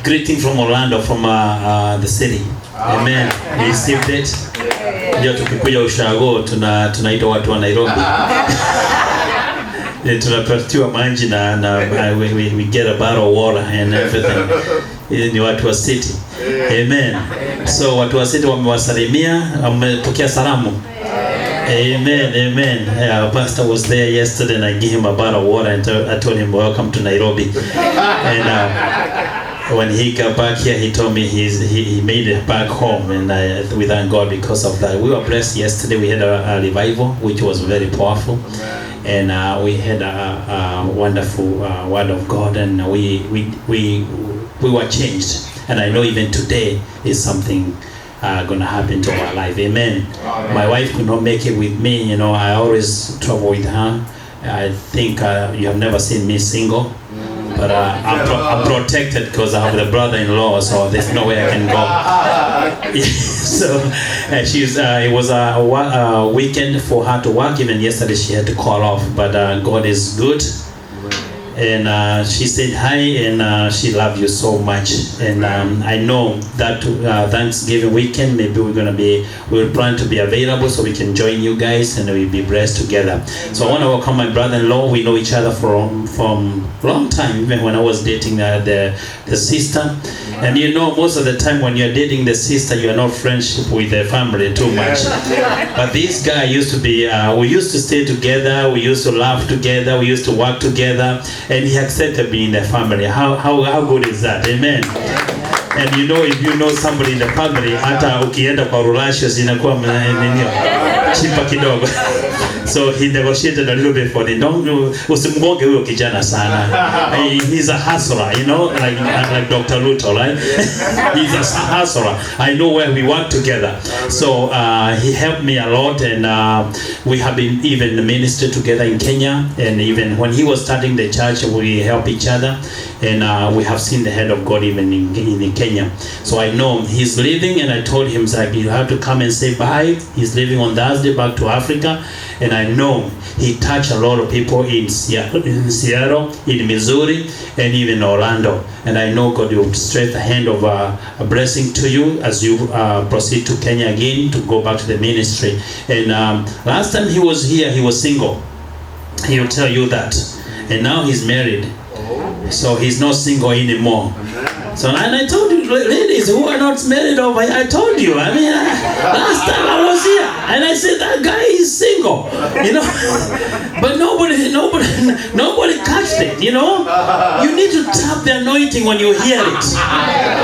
Greeting from Orlando, from the city. Amen. You received it? Ndio tukikuja ushago tunaita watu wa Nairobi. Tunapatiwa maji na we get a bottle of water and everything. Ni watu wa city. Amen. So watu wa city wamewasalimia, wamepokea salamu. Amen, amen. Pastor was there yesterday and I gave him a bottle of water and I told him welcome to Nairobi. And when he got back here, he told me he made it back home, and we thank God because of that. We were blessed yesterday. We had a revival, which was very powerful, and we had a wonderful word of God, and we were changed. And I know even today is something going to happen to our life. Amen. My wife could not make it with me. You know, I always travel with her. I think you have never seen me single. But I'm protected because I have the brother-in-law, so there's no way I can go. So it was a weekend for her to work. Even yesterday she had to call off, but God is good. And she said hi, and she loved you so much. And I know that Thanksgiving weekend, maybe we'll plan to be available so we can join you guys and we'll be blessed together. So I want to welcome my brother-in-law. We know each other from long time, even when I was dating the sister. And you know, most of the time when you're dating the sister, you are not friendship with the family too much. But this guy used to be, we used to stay together, we used to laugh together, we used to work together, and he accepted me in the family. How good is that? Amen. And you know, if you know somebody in the family, hata ukienda kwa Rulashos inakuwa chipa kidogo. So he negotiated a little bit for the usimgonge huyo kijana sana. He's a hustler, you know, like Dr. Luto, right? He's a hustler. I know where we work together. So he helped me a lot, and we have been even ministered together in Kenya, and even when he was starting the church, we help each other, and we have seen the hand of God even in Kenya. So I know he's leaving, and I told him, like, you have to come and say bye. He's leaving on Thursday back to Africa, and I know he touched a lot of people in Seattle, in Missouri, and even Orlando. And I know God will stretch the hand of a blessing to you as you proceed to Kenya again to go back to the ministry. And last time he was here, he was single. He will tell you that. And now he's married. So he's not single anymore. So, and I told you, ladies who are not married over here, I told you, I mean, last time I was here, and I said, that guy is single, you know, but nobody catched it, you know. You need to tap the anointing when you hear it.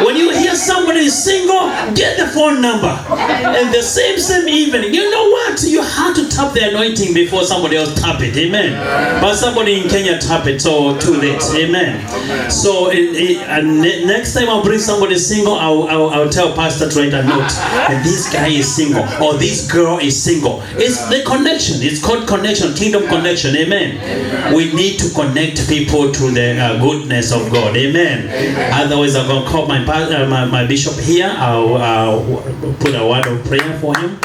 When you hear somebody is single, get the phone number, and the same evening, you know what, you have to tap the anointing before somebody else tap it, amen. But somebody in Kenya tap it, so too late, amen. So next time I'll bring somebody single, I'll tell Pastor to write a note, and this guy is single, or this girl is single. It's the connection. It's called connection, kingdom connection. Amen. We need to connect people to the goodness of God. Amen. Otherwise, I'm going to call my bishop here. I'll put a word of prayer for him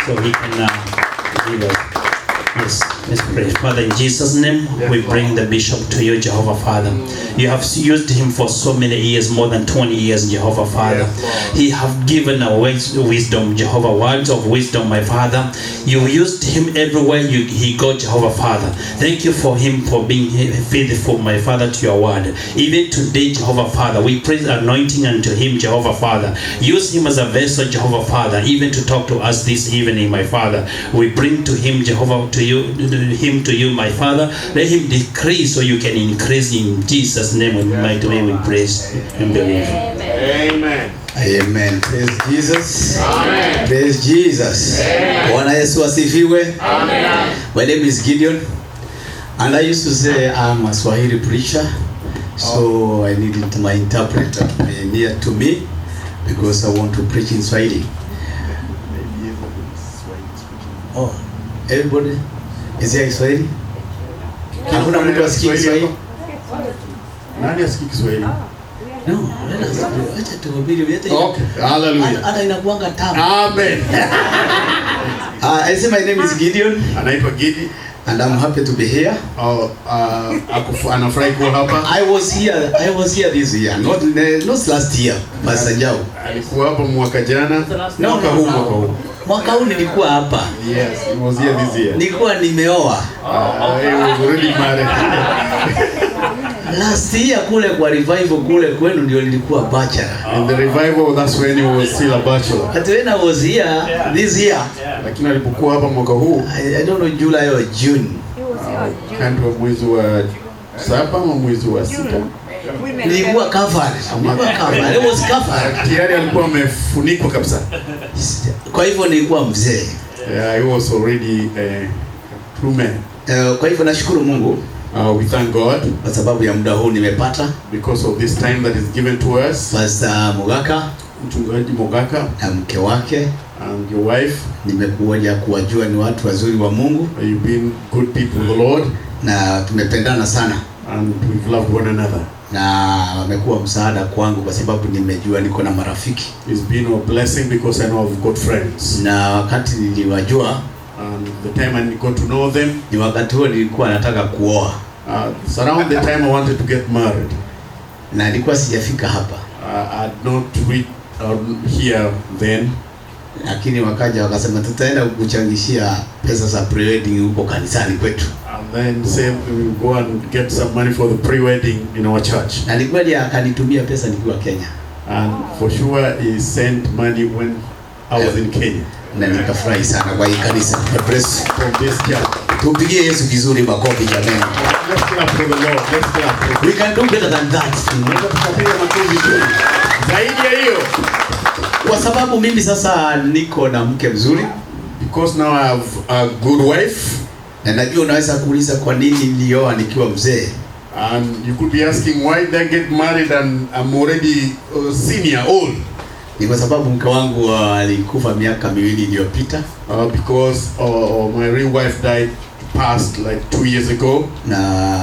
so he can give us. Yes, let's pray. Father, in Jesus' name, we bring the bishop to you, Jehovah Father. You have used him for so many years, more than 20 years, Jehovah Father. He have given away wisdom, Jehovah, words of wisdom, my Father. You used him everywhere he got, Jehovah Father. Thank you for him for being faithful, my Father, to your word. Even today, Jehovah Father, we praise anointing unto him, Jehovah Father. Use him as a vessel, Jehovah Father, even to talk to us this evening, my Father. We bring to him, Jehovah, to you, my Father. Let him decrease so you can increase in Jesus' name. In mighty name we praise and believe. Amen. Amen. Praise Jesus. Amen. Praise Jesus. Bwana Yesu asifiwe. Amen. My name is Gideon, and I used to say I'm a Swahili preacher, so I needed my interpreter to be near to me because I want to preach in Swahili. Oh, everybody is there Swahili? Hakuna mtu asikie Kiswahili? Nani asikie Kiswahili? No, acha tuhubiri yote. Okay, hallelujah. Hata inakuanga tamu. Amen. I say my name is Gideon. Anaitwa Gidi. And I'm happy to be here. Anafurahi kuwa hapa. I was here this year, not last year, Pastor Njau. Alikuwa hapa mwaka jana. Mwaka huu. Mwaka huu nilikuwa hapa. Yes, he was here this year. Nilikuwa nimeoa. He was already married. Last year kule kwa revival kule kwenu ndio nilikuwa bachelor. In the revival, that's when he was still a bachelor. But when I was here this year, Lakini alipokuwa hapa mwaka huu, I don't know, July or June. kando wa mwezi wa 7 ama mwezi wa 6. Nilikuwa covered. It was covered. Tayari alikuwa amefunikwa kabisa. Kwa hivyo nilikuwa mzee. Yeah, he was already a true man. Kwa hivyo nashukuru Mungu. We thank God kwa sababu ya muda huu nimepata, because of this time that is given to us. Pastor Mogaka, Mchungaji Mogaka na mke wake and your wife, nimekuja kuwajua ni watu wazuri wa Mungu. You've been good people of the Lord, na tumependana sana, and we've loved one another. Na wamekuwa msaada kwangu kwa sababu nimejua niko na marafiki. It's been a blessing because I know I've got friends. Na wakati niliwajua, and the time I got to know them, ni wakati huo nilikuwa nataka kuoa. It's around the time I wanted to get married. Na nilikuwa sijafika hapa. I had not reached here then. Lakini wakaja wakasema tutaenda kukuchangishia pesa za pre-wedding huko kanisani kwetu. And then said we will go and get some money for the pre-wedding in our church. Na nilikuwa akanitumia pesa nikiwa Kenya. And for sure he sent money when I was in Kenya. Na nikafurahi sana kwa hii kanisa. God bless from this church. Tupigie Yesu vizuri makofi jamani. Let's clap for the Lord. Let's clap. We can do better than that. Tunapiga makofi vizuri. Zaidi ya hiyo. Kwa sababu mimi sasa niko na mke mzuri. Because now I have a good wife. Na najua unaweza kuuliza kwa nini nilioa nikiwa mzee. And you could be asking why did I get married and I'm already senior, old. Ni kwa sababu mke wangu alikufa miaka 2 iliyopita. Because my real wife died past like 2 years ago. Na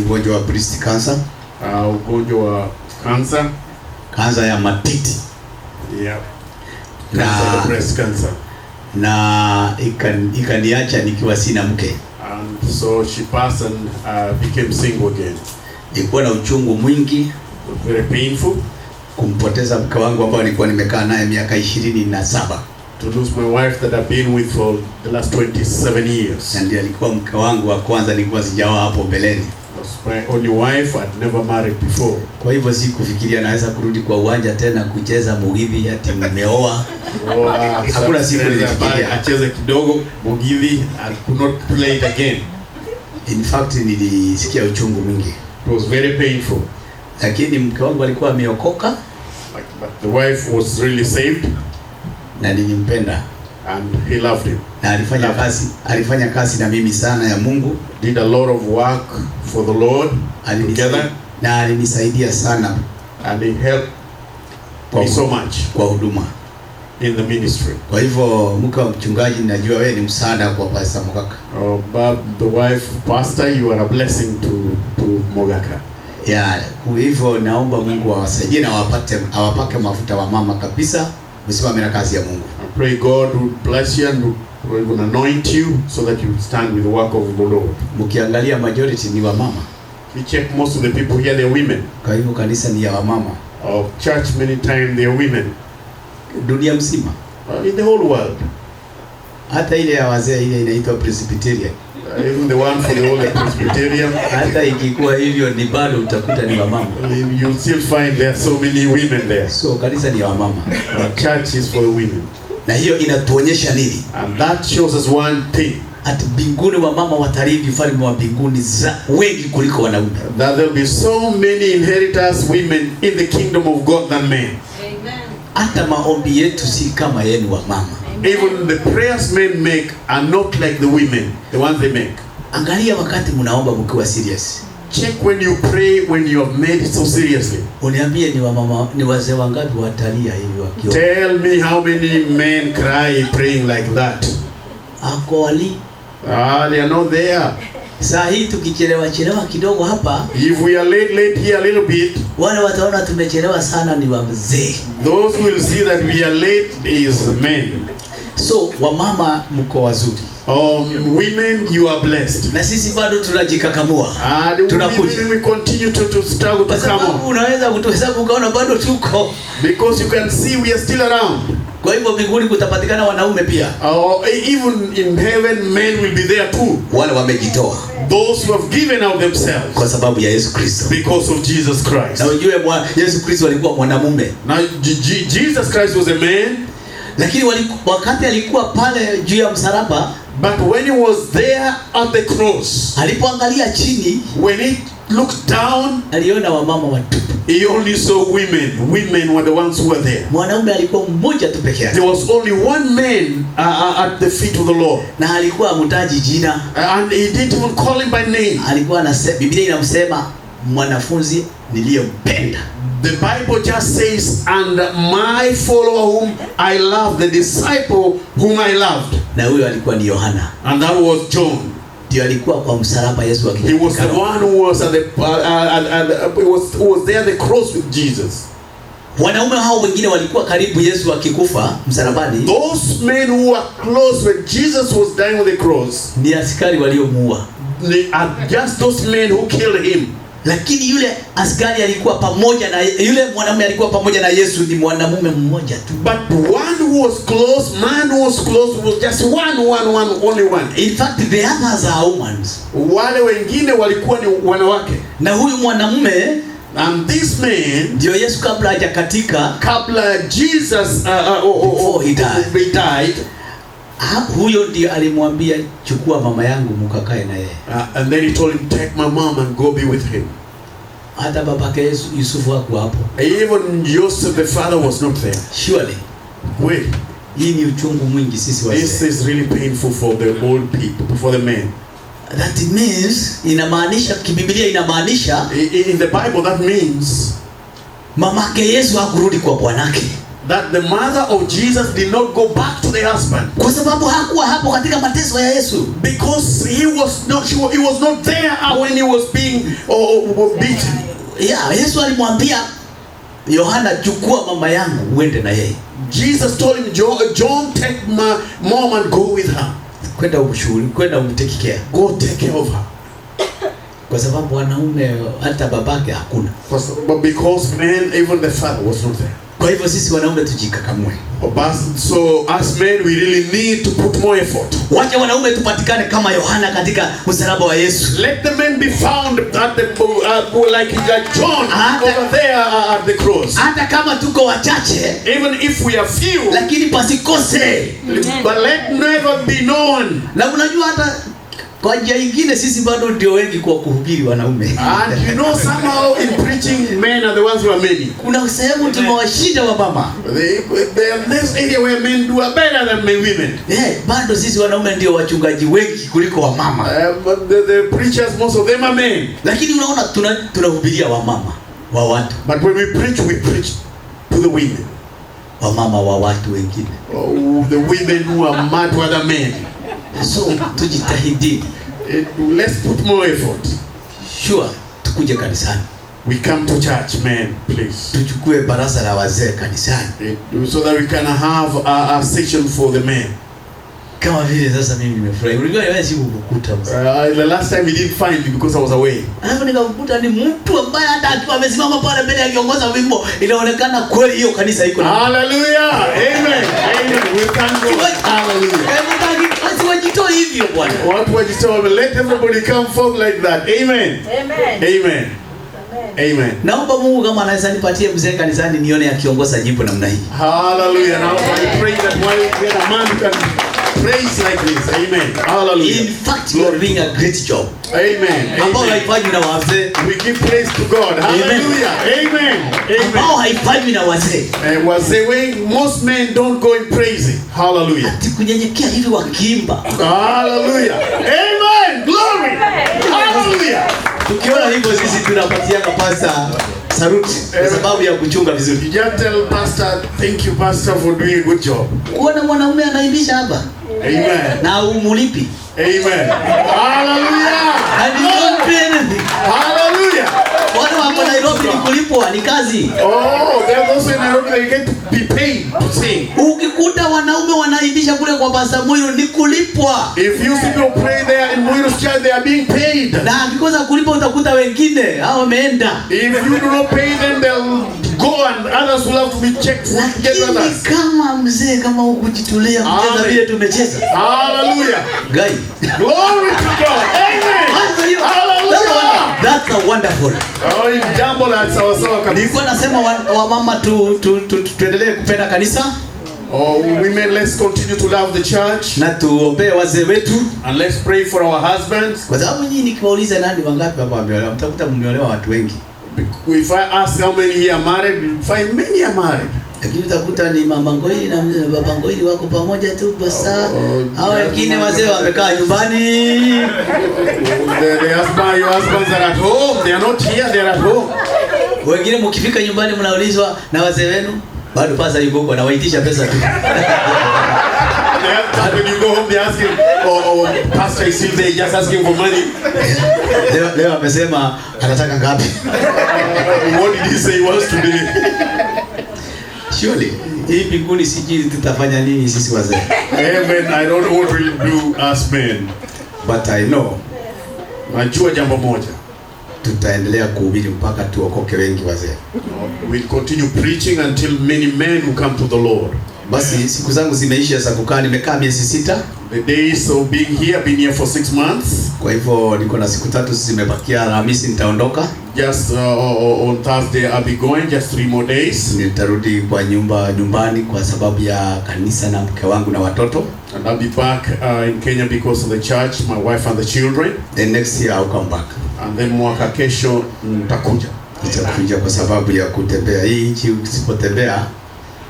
ugonjwa wa breast cancer. Ugonjwa wa cancer. Cancer ya matiti. Yeah. Cancer, breast cancer. Na ikaniacha nikiwa sina mke. And so she passed and became single again. Ilikuwa na uchungu mwingi. Very painful. Kumpoteza mke wangu ambao nilikuwa nimekaa naye miaka 27. To lose my wife that I've been with for the last 27 years. Ndiye alikuwa mke wangu wa kwanza, nilikuwa sijaoa hapo mbeleni. Was my only wife, I'd never married before. Kwa hivyo sikufikiria naweza kurudi kwa uwanja tena kucheza mugithi ati nimeoa. Hakuna siku nilifikiria acheze kidogo mugithi, I could not play it again. In fact nilisikia uchungu mwingi. It was very painful. Lakini mke wangu alikuwa ameokoka. But the wife was really saved. Na nilimpenda. And he loved him. Na alifanya kazi na mimi sana ya Mungu. Did a lot of work for the Lord together. Na alinisaidia sana. And he helped me so much kwa huduma in the ministry. Kwa hivyo mke wa mchungaji, najua wewe ni msaada kwa Pastor Mogaka. But the wife pastor, you are a blessing to Mogaka. Yeah, kwa hivyo naomba Mungu awasaidie na awapake mafuta wa mama kabisa, msimame na kazi ya Mungu. I pray God will bless you and will anoint you so that you stand with the work of the Lord. Mkiangalia majority ni wa mama. We check most of the people here, they're women. Kwa hivyo kanisa ni ya wamama. Of church many times they are women. Dunia mzima. In the whole world. Hata ile ya wazee ile inaitwa Presbyterian. Even the one for the older Presbyterian. Hata ikikuwa hivyo ni bado utakuta ni wamama. You'll still find there are so many women there. So kanisa ni ya wamama. Church is for the women. Na hiyo inatuonyesha nini? And that shows us one thing. At mbinguni wamama watarithi ufalme wa mbinguni wengi kuliko wanaume. That there will be so many inheritors women in the kingdom of God than men. Amen. Hata maombi yetu si kama yenu wa mama. Even the prayers men make are not like the women, the ones they make. Angalia wakati mnaomba mkiwa serious. Check when you pray when you have made it so seriously. Uniambie ni wamama, ni wazee wangapi watalia hivi wakiomba? Tell me how many men cry praying like that. Ako wali. They are not there. Saa hii tukichelewa kidogo hapa, if we are late here a little bit, wale wataona tumechelewa sana ni wazee. Those who will see that we are late is men. So wamama mko wazuri. Women, you are blessed. Na sisi bado tunajikakamua. Tunakuja. We continue to struggle to come on. Unaweza kutuhesabu ukaona bado tuko. Because you can see we are still around. Kwa hivyo mbinguni kutapatikana wanaume pia. Even in heaven, men will be there too. Wale wamejitoa. Those who have given out themselves. Kwa sababu ya Yesu Kristo. Because of Jesus Christ. Na ujue Yesu Kristo alikuwa mwanamume. Now Jesus Christ was a man. Lakini wakati alikuwa pale juu ya msalaba, but when he was there at the cross, alipoangalia chini, when he looked down, aliona wamama watupu. He only saw women. Women were the ones who were there. Mwanaume alikuwa mmoja tu peke yake. There was only one man at the feet of the Lord. Na alikuwa amtaji jina. And he didn't even call him by name. Alikuwa anasema, Biblia inamsema mwanafunzi niliyempenda. The Bible just says, and my follower whom I love, the disciple whom I loved. Na huyo alikuwa ni Yohana. And that was John. Ndio alikuwa kwa msalaba Yesu akija. He was the one who was at the who was there at the cross with Jesus. Wanaume hao wengine walikuwa karibu Yesu akikufa msalabani. Those men who were close when Jesus was dying on the cross. Ni askari waliomuua. They are just those men who killed him. Lakini yule askari alikuwa pamoja na yule mwanamume alikuwa pamoja na Yesu ni mwanamume mmoja tu. But one who was close, man who was close was just only one. In fact, the others are women. Wale wengine walikuwa ni wanawake. Na huyu mwanamume, and this man, ndio Yesu kabla hajakatika, kabla Jesus before he died, huyo ndiye alimwambia chukua mama yangu mkakae na yeye. And then he told him, take my mom and go be with him. Hata babake Yusufu hakuwa hapo. Even Joseph the father was not there. Surely. Wait. Hii ni uchungu mwingi sisi wazee. This is really painful for the old people, for the men. That means, inamaanisha kibiblia inamaanisha, in the Bible that means mamake Yesu hakurudi kwa bwanake. That the mother of Jesus did not go back to the husband. Kwa sababu hakuwa hapo katika mateso ya Yesu. Because he was not there when he was being beaten. Yeah, Yesu alimwambia Yohana, chukua mama yangu uende na yeye. Jesus told him, John, take my mom and go with her. Kwenda umshauri, kwenda umtake care. Go take care of her. Kwa sababu wanaume hata babake hakuna. But because men, even the father was not there. Kwa hivyo sisi wanaume tujikakamue. So as men we really need to put more effort. Wacha wanaume tupatikane kama Yohana katika msalaba wa Yesu. Let the men be found at the like John over there at the cross. Hata kama tuko wachache, even if we are few, lakini pasikose. But let never be known. Na unajua hata kwa njia nyingine sisi bado ndio wengi kwa kuhubiri wanaume. And you know somehow in preaching men are the ones who are many. Kuna sehemu tumewashinda wa mama. There are this area where men do better than women. Bado sisi wanaume ndio wachungaji wengi kuliko wa mama. But the preachers, most of them are men. Lakini unaona tunahubiria wa mama wa watu. But when we preach to the women. Wa mama wa watu wengine. The women who are mad to other men. So tujitahidi. Let's put more effort. Sure, tukuje kanisani. We come to church, men, please. Tuchukue baraza la wazee kanisani. So that we can have a section for the men. Kama vile sasa mimi nimefurahi. Ulikuwa wewe si ukukuta mzee. The last time we didn't find you because I was away. Alafu nikakukuta ni mtu ambaye hata akiwa amesimama pale mbele akiongoza wimbo inaonekana kweli hiyo kanisa iko na. Hallelujah. Amen. Amen. We thank God. Hallelujah. Wajitoe hivyo bwana. Watu wajitoe. Let everybody come forth like that. Amen. Amen. Amen. Amen. Naomba Mungu kama anaweza nipatie mzee kanisani nione akiongoza jimbo namna hii. Hallelujah. Now I pray that while we get a man who can praise like this. Amen. Hallelujah. In fact, you are doing a great job. Amen. Ambao haifanywi na wazee. We give praise to God. Hallelujah. Amen. Amen. Ambao haifanywi na wazee. Wazee wengi, most men don't go in praising. Hallelujah. Ati kunyenyekea hivi wakiimba. Hallelujah. Amen. Glory. Hallelujah. Tukiona hivyo sisi tunapatia pastor saluti kwa sababu ya kuchunga vizuri. You just tell pastor, thank you pastor for doing a good job. Kuona mwanaume anaimbisha hapa. Amen. Na umulipi. Amen. Hallelujah. And you don't pay anything. Hallelujah. Watu wa Nairobi ni kulipwa, ni kazi. Oh, there are those in Nairobi they get to be paid to sing. Ukikuta wanaume wanaimbisha kule kwa Pastor Muiru ni kulipwa. If you see people pray there in Muiru's church, they are being paid. Na akikosa kulipwa utakuta wengine hao wameenda. If you do not pay them, they'll go and others will have to be checked for together. Lakini kama mzee kama ukujitolea mcheza vile tumecheza. Hallelujah. Guy. Glory to God. Amen. Hallelujah. That's a wonderful. Oh, ni jambo la sawa sawa kabisa. Nilikuwa nasema wamama tuendelee kupenda kanisa. Oh, women, let's continue to love the church. Na tuombee wazee wetu. And let's pray for our husbands. Kwa sababu nyinyi nikiwauliza nani wangapi hapa wameolewa, mtakuta mmeolewa watu wengi. If I ask how many here are married, you'll find many are married. Lakini utakuta ni mama Ngoili na baba Ngoili wako pamoja tu basa. Hao wengine wazee wamekaa nyumbani. Your husbands are at home. They are not here, they are at home. Wengine mkifika nyumbani mnaulizwa na wazee wenu, bado pasa yuko huko na waitisha pesa tu. When you go home, they ask him, oh, pastor is still there, just asking for money. Leo amesema anataka ngapi? What did he say he wants today? Surely, hii mbinguni sijui tutafanya nini sisi wazee. Amen. I don't know what we'll do as men. But I know, najua jambo moja, tutaendelea kuhubiri mpaka tuokoke wengi wazee. We'll continue preaching until many men will come to the Lord. Basi siku zangu zimeisha za kukaa, nimekaa miezi 6. The days of being here, been here for 6 months. Kwa hivyo niko na siku 3 zimebakia. Alhamisi nitaondoka. Just on Thursday I'll be going, just 3 more days. Nitarudi kwa nyumbani kwa sababu ya kanisa na mke wangu na watoto. And I'll be back in Kenya because of the church, my wife and the children. Then next year I'll come back. And then mwaka kesho nitakuja. Nitakuja kwa sababu ya kutembea. Hii nchi usipotembea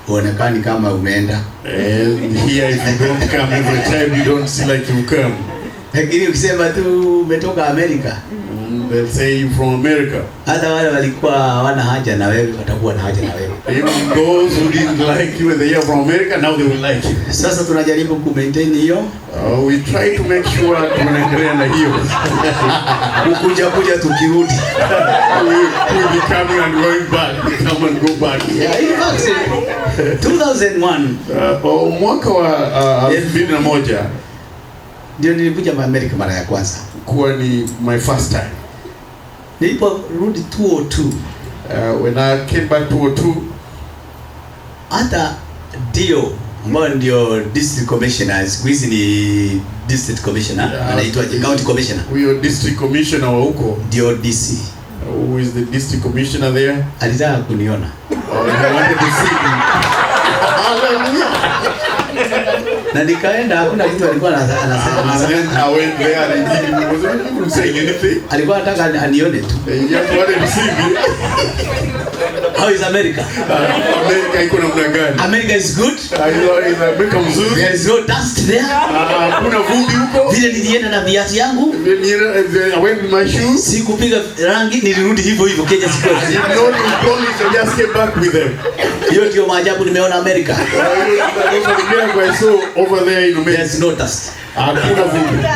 uonekani kama umeenda. And here if you don't come every time, you don't see like you come. Lakini ukisema tu umetoka Amerika, they'll say you from America. Hata wale walikuwa hawana haja na wewe watakuwa na haja na wewe. Even those who didn't like you when they are from America, now they will like you. Sasa tunajaribu ku maintain hiyo. We try to make sure tunaendelea na hiyo. Kuja tukirudi. We'll be coming and going back. We come and go back. Yeah, in fact, 2001 mwaka wa 2001 ndio nilikuja Amerika mara ya kwanza. Kuwa ni my first time. Niliporudi 2002, when I came back 2002, hata Dio ambaye ndio district commissioner, siku hizi ni district commissioner, anaitwa county commissioner. Huyo district commissioner wa huko ndio DC. Who is the district commissioner there? Alitaka kuniona. I wanted to see him. Na nikaenda, hakuna kitu alikuwa anasema. I went there and he wasn't even saying anything. Alikuwa anataka anione tu. He just wanted to see me. How is America? America iko namna gani? America is good. Is America mzuri? There is no dust there. Kuna vumbi huko. Vile nilienda na viatu yangu. I went with my shoes. Sikupiga rangi, nilirudi hivyo hivyo Kenya siku yote. I did not polish, I just came back with them. Hiyo ndio maajabu nimeona America. Over there in America. There's no dust. Hakuna vumbi.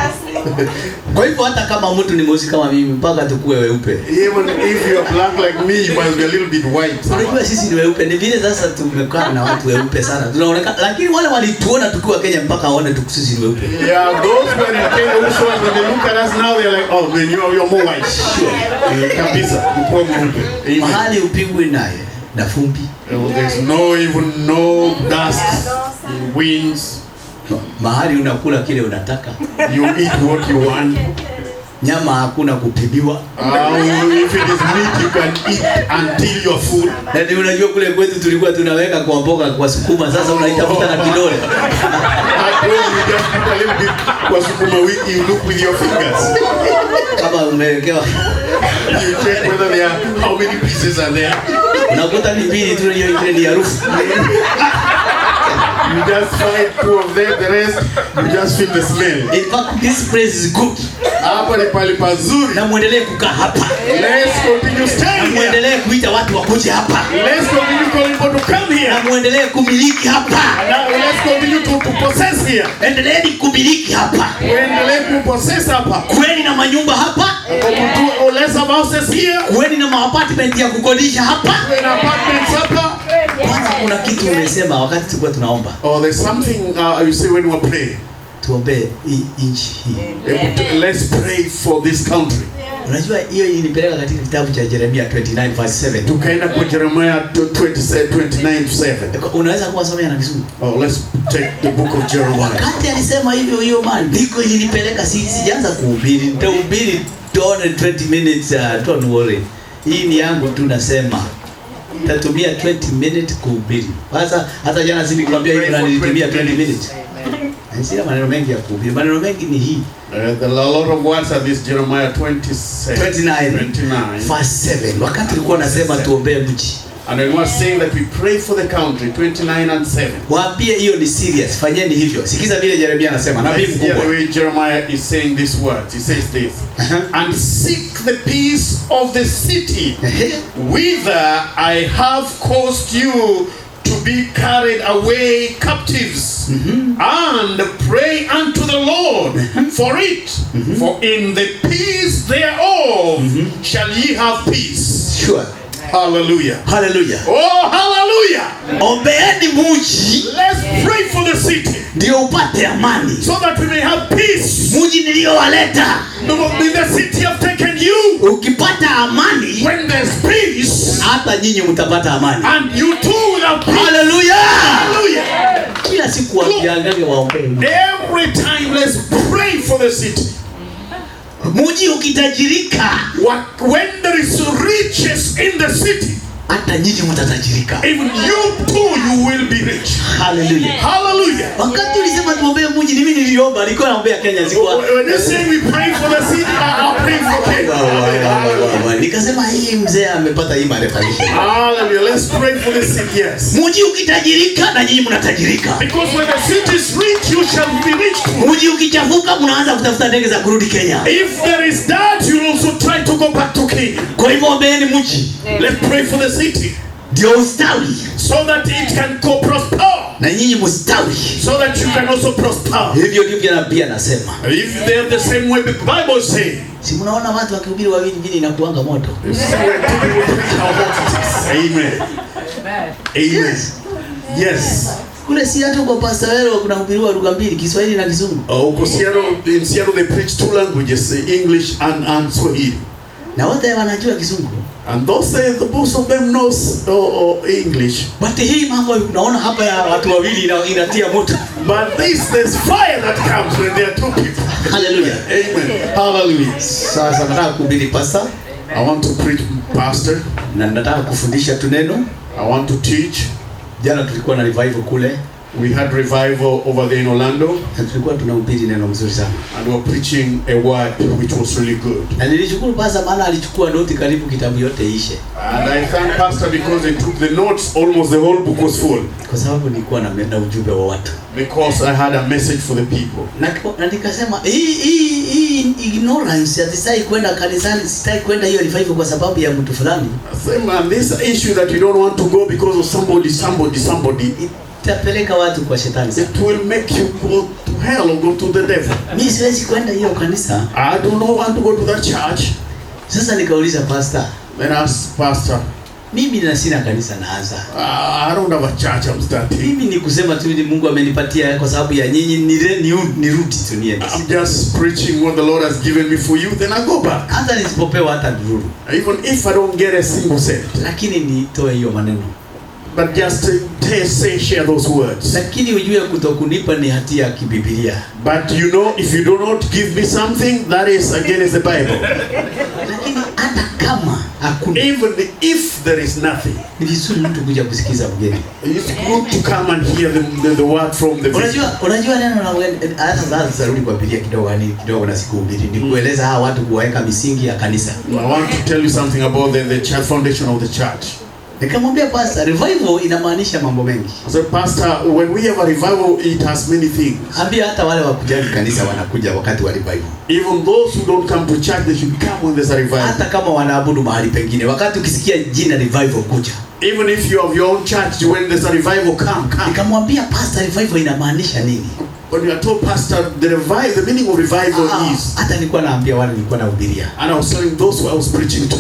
Kwa hivyo hata kama mtu ni mweusi kama mimi, mpaka tukue weupe. Even if you are black like me, you must be a little bit white. Unajua sisi ni weupe, ni vile sasa tumekaa na watu weupe sana. Tunaonekana, lakini wale walituona tukiwa Kenya mpaka waone tu sisi ni weupe. Yeah, those when in Kenya also when they look at us now they're like, oh man, you're more white. Sure. Kabisa, uko mweupe. Mahali upigwi naye na vumbi. There's no dust, winds. Mahali unakula kile unataka. You eat what you want. Nyama hakuna kupimiwa. If it is meat you can eat until you're full. Na unajua kule kwetu tulikuwa tunaweka kwa mboga kwa sukuma, sasa unaitafuta na kidole. You just put a little bit kwa sukuma wiki, you look with your fingers. Kama umewekewa. You check whether there are, how many pieces are there. Unakuta ni mbili tu, hiyo ile ni harufu. You just find 2 of them, the rest you just feel the smell. In fact, this place is good. Hapa ni pale pazuri. Na muendelee kukaa hapa. Let's continue staying here. Na muendelee kuita watu wakuje hapa. Let's continue calling people to come here. Na muendelee kumiliki hapa. Now let's continue to possess here. Endeleeni kumiliki hapa. Endelee kupossess hapa. Kuweni na manyumba hapa. Let's have houses here. Kuweni na apartment ya kukodisha hapa. Kuweni apartments hapa. Kuna kitu umesema wakati tulikuwa tunaomba. Oh, there's something you say when we pray. Tuombe nchi hii. Let's pray for this country. Unajua hiyo inipeleka katika kitabu cha Yeremia 29:7. Tukaenda kwa Jeremiah 29:7. Unaweza kuwasomea na Kizungu? Oh, let's take the book of Jeremiah. Wakati alisema hivyo hiyo maandiko ilinipeleka, sijaanza kuhubiri. Nitahubiri 20 minutes, don't worry. Hii ni yangu tu nasema. Nitatumia 20 minutes kuhubiri. Sasa hata jana nilikwambia hiyo na nilitumia 20 minutes. Sina maneno mengi ya kuhubiri. Maneno mengi ni hii. The lot of words are this Jeremiah 29:7. Wakati tulikuwa nasema tuombee mji. And I was saying that we pray for the country 29:7. Waambie hiyo ni serious. Fanyeni hivyo. Sikiza vile Yeremia anasema. Nabii mkubwa. The way Jeremiah is saying these words. He says this. And seek the peace of the city whither I have caused you to be carried away captives, and pray unto the Lord for it, for in the peace thereof shall ye have peace. Sure. Hallelujah. Hallelujah. Oh, hallelujah. Ombeeni mji. Let's pray for the city. Ndio upate amani. So that we may have peace. Mji niliowaleta. In the city I've taken you. Ukipata amani. When there's peace. Hata nyinyi mtapata amani. And you too will have peace. Hallelujah. Hallelujah. Kila siku wakiangalia waombee. Every time let's pray for the city. Mji ukitajirika, when there is riches in the city, hata nyinyi mtatajirika. Even you too, you will be rich. Hallelujah. Hallelujah. Wakati ulisema tuombee mji, mimi niliomba, nilikuwa naombea Kenya zikuwa. When you say we pray for the city, I pray for Kenya. Nikasema hii mzee amepata hii marefanisha. Hallelujah. Let's pray for the city. Yes. Mji ukitajirika na nyinyi mnatajirika. Because when the city is rich, you shall be rich too. Mji ukichafuka mnaanza kutafuta ndege za kurudi Kenya. If there is that, you also try to go back to Kenya. Kwa hivyo ombeeni mji. Let's pray for the city. Ndio ustawi. So that it can go prosper. Na nyinyi mstawi. So that you can also prosper. Hivyo ndivyo nabii anasema. If they are the same way the Bible says. Si mnaona watu wakihubiri wawili vile inakuanga moto. Amen. Amen. Yes. Kule Seattle kwa Pastor Wero kuna hubiriwa lugha mbili, Kiswahili na Kizungu. Huko in Seattle they preach two languages, English and Swahili. Na wote wanajua Kizungu. And those both of them knows English. But hii mambo unaona hapa ya watu wawili inatia moto. But there's fire that comes when there are two people. Hallelujah. Amen. Hallelujah. Sasa nataka kuhubiri pastor. I want to preach pastor. Na nataka kufundisha tu neno. I want to teach. Jana tulikuwa na revival kule. We had revival over there in Orlando. Na tulikuwa tunahubiri neno mzuri sana. And we were preaching a word which was really good. Na nilishukuru pastor maana alichukua noti karibu kitabu yote ishe. And I thank pastor because he took the notes, almost the whole book was full. Kwa sababu nilikuwa na ujumbe wa watu. Because I had a message for the people. Na nikasema hii ignorance ya sitaki kwenda kanisani, sitaki kwenda hiyo revival kwa sababu ya mtu fulani. And this issue that you don't want to go because of somebody. Itapeleka watu kwa shetani. It will make you go to hell or go to the devil. Mimi siwezi kwenda hiyo kanisa. I don't want to go to that church. Sasa nikauliza pastor. Then I asked pastor. Mimi na sina kanisa naanza. I don't have a church I'm starting. Mimi ni kusema tu ni Mungu amenipatia kwa sababu ya nyinyi nirudi tu niende. I'm just preaching what the Lord has given me for you, then I go back. Hata nisipopewa hata nduru. Even if I don't get a single cent. Lakini nitoe hiyo maneno. But just share those words. Lakini ujue kutokunipa ni hatia ya kibibilia. But you know, if you do not give me something, that is against the Bible. Lakini hata kama hakuna, even if there is nothing, ni vizuri mtu kuja kusikiza mgeni. It's good to come and hear the word from the visitor. Unajua neno la hata sasa rudi kwa Biblia kidogo na sikuhubiri. Ni kueleza hawa watu kuweka misingi ya kanisa. I want to tell you something about the church foundation of the church. Nikamwambia pastor, revival inamaanisha mambo mengi. So pastor, when we have a revival, it has many things. Ambia hata wale wakujali kanisa wanakuja wakati wa revival. Even those who don't come to church, they should come when there's a revival. Hata kama wanaabudu mahali pengine, wakati ukisikia jina revival kuja. Even if you have your own church, when there's a revival, come. Nikamwambia pastor, revival inamaanisha nini? When you are told pastor, the meaning of revival is. Hata nilikuwa naambia wale nilikuwa nahubiria. And I was telling those who I was preaching to.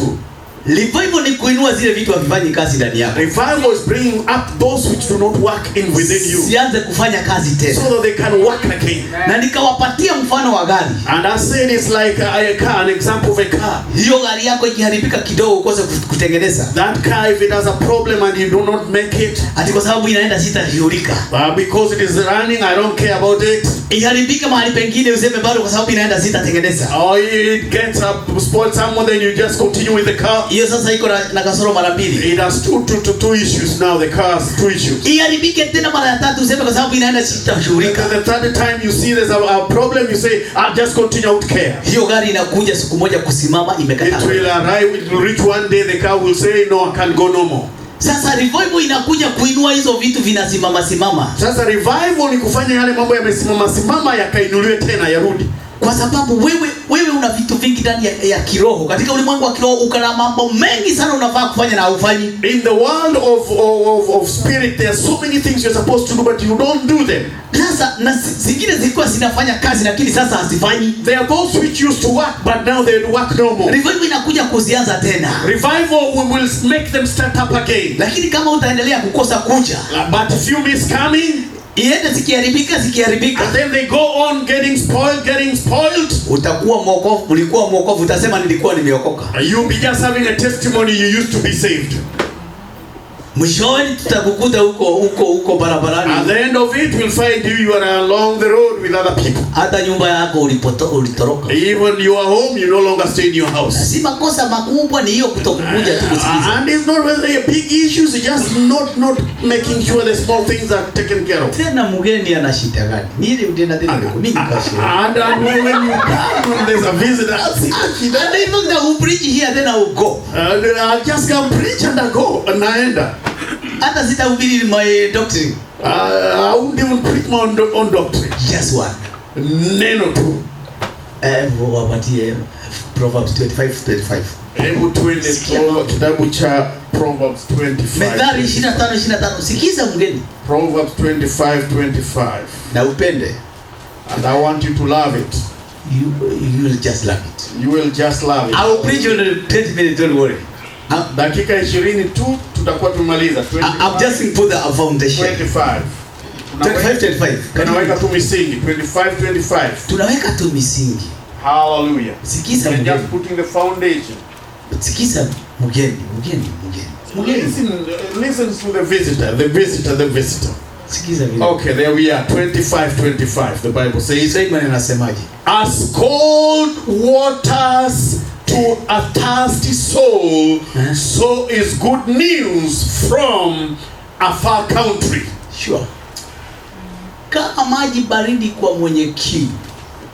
Revival ni kuinua zile vitu havifanyi kazi ndani yako. Revival is bringing up those which do not work within you, sianze kufanya kazi tena, so that they can work again. Na nikawapatia mfano wa gari. And I said it's like a car, an example of a car. Hiyo gari yako ikiharibika kidogo ukose kutengeneza, That car, if it has a problem and you do not make it, ati kwa sababu inaenda sitashughulika, because it is running, I don't care about it. Iharibika mahali pengine useme bado kwa sababu inaenda sitatengeneza. Or it gets spoiled somewhere, then you just continue with the car. Hiyo sasa iko na kasoro mara mbili. It has two issues now. The car has two issues. Iharibike tena mara ya tatu useme kwa sababu inaenda sitashughulika. The third time you see there's a problem, you say, I'll just continue with care. Hiyo gari inakuja siku moja kusimama imekataa. It will arrive, it will reach one day, the car will say, no, I can't go no more. Sasa revival inakuja kuinua hizo vitu vinasimama. Sasa revival ni kufanya yale mambo yamesimama yakainuliwe tena yarudi. Kwa sababu wewe una vitu vingi ndani ya kiroho. Katika ulimwengu wa kiroho ukana mambo mengi sana unafaa kufanya na haufanyi. In the world of spirit, there are so many things you're supposed to do, but you don't do them. Sasa na zingine zilikuwa zinafanya kazi lakini sasa hazifanyi. There are those which used to work, but now they work no more. Revival inakuja kuzianza tena. Revival will make them start up again. Lakini kama utaendelea kukosa kuja, but if you miss coming, iende zikiharibika, and then they go on getting spoiled. Utakuwa mwokovu, ulikuwa mwokovu, utasema nilikuwa nimeokoka. You'll be just having a testimony you used to be saved. Mwishoni tutakukuta huko barabarani. At the end of it, we'll find you are along the road with other people. Hata nyumba yako ulitoroka. Even your home, you no longer stay in your house. Si makosa makubwa ni hiyo kutokuja tu kusikiza. And it's not really a big issue, it's just not making sure the small things are taken care of. Tena mgeni ana shida gani? Nili udena tena mimi kashi. And when you come, when there's a visitor, and even the preach here then I will go. I just come preach and I go and naenda. Hata sitahubiri my doctrine. I won't even preach my own doctrine. Just one. Neno tu. Wapatie Proverbs 25:25. Hebu tuende kitabu cha Proverbs 25. Methali 25:25. Sikiza mgeni. Proverbs 25:25. Na upende. And I want you to love it. You will just love it. You will just love it. I will preach you in 20 minutes, don't worry. Dakika 20 tu tutakuwa tumaliza. I'm just put the foundation. 25. 25. Tunaweka tu misingi. 25. Tunaweka tu misingi. Hallelujah. Sikiza mgeni. mgeni. Just putting the foundation. Sikiza mgeni. Listen to the visitor. Sikiza vile. Okay, there we are. 25. The Bible says, Sasa inasemaje? as cold waters to a thirsty soul, so is good news from a far country. Sure. Kama maji baridi kwa mwenye kiu.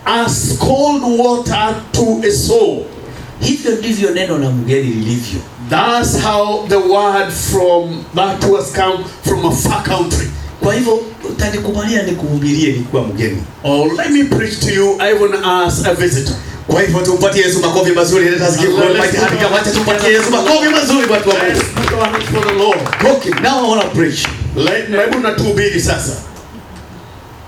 As cold water to a soul. Hivyo ndivyo neno la mgeni lilivyo. That's how the word from that was come from a far country. Kwa hivyo utanikubalia nikuhubirie nikiwa mgeni. Oh, let me preach to you even as a visitor. Kwa hivyo tumpatie Yesu makofi mazuri. Let us give God mighty hand. Kama tumpatie Yesu makofi mazuri watu wa Mungu. Let's put our hands for the Lord. Okay, now I want to preach. Hebu natuhubiri sasa.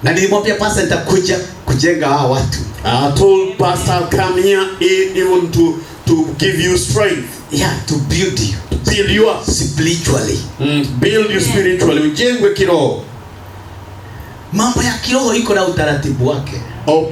Na nilimwambia pastor nitakuja kujenga hawa watu. I told pastor I'll come here even to give you strength. Yeah, to build you. To build you up spiritually. Build you spiritually. Ujengwe kiroho. Mambo ya kiroho iko na utaratibu wake.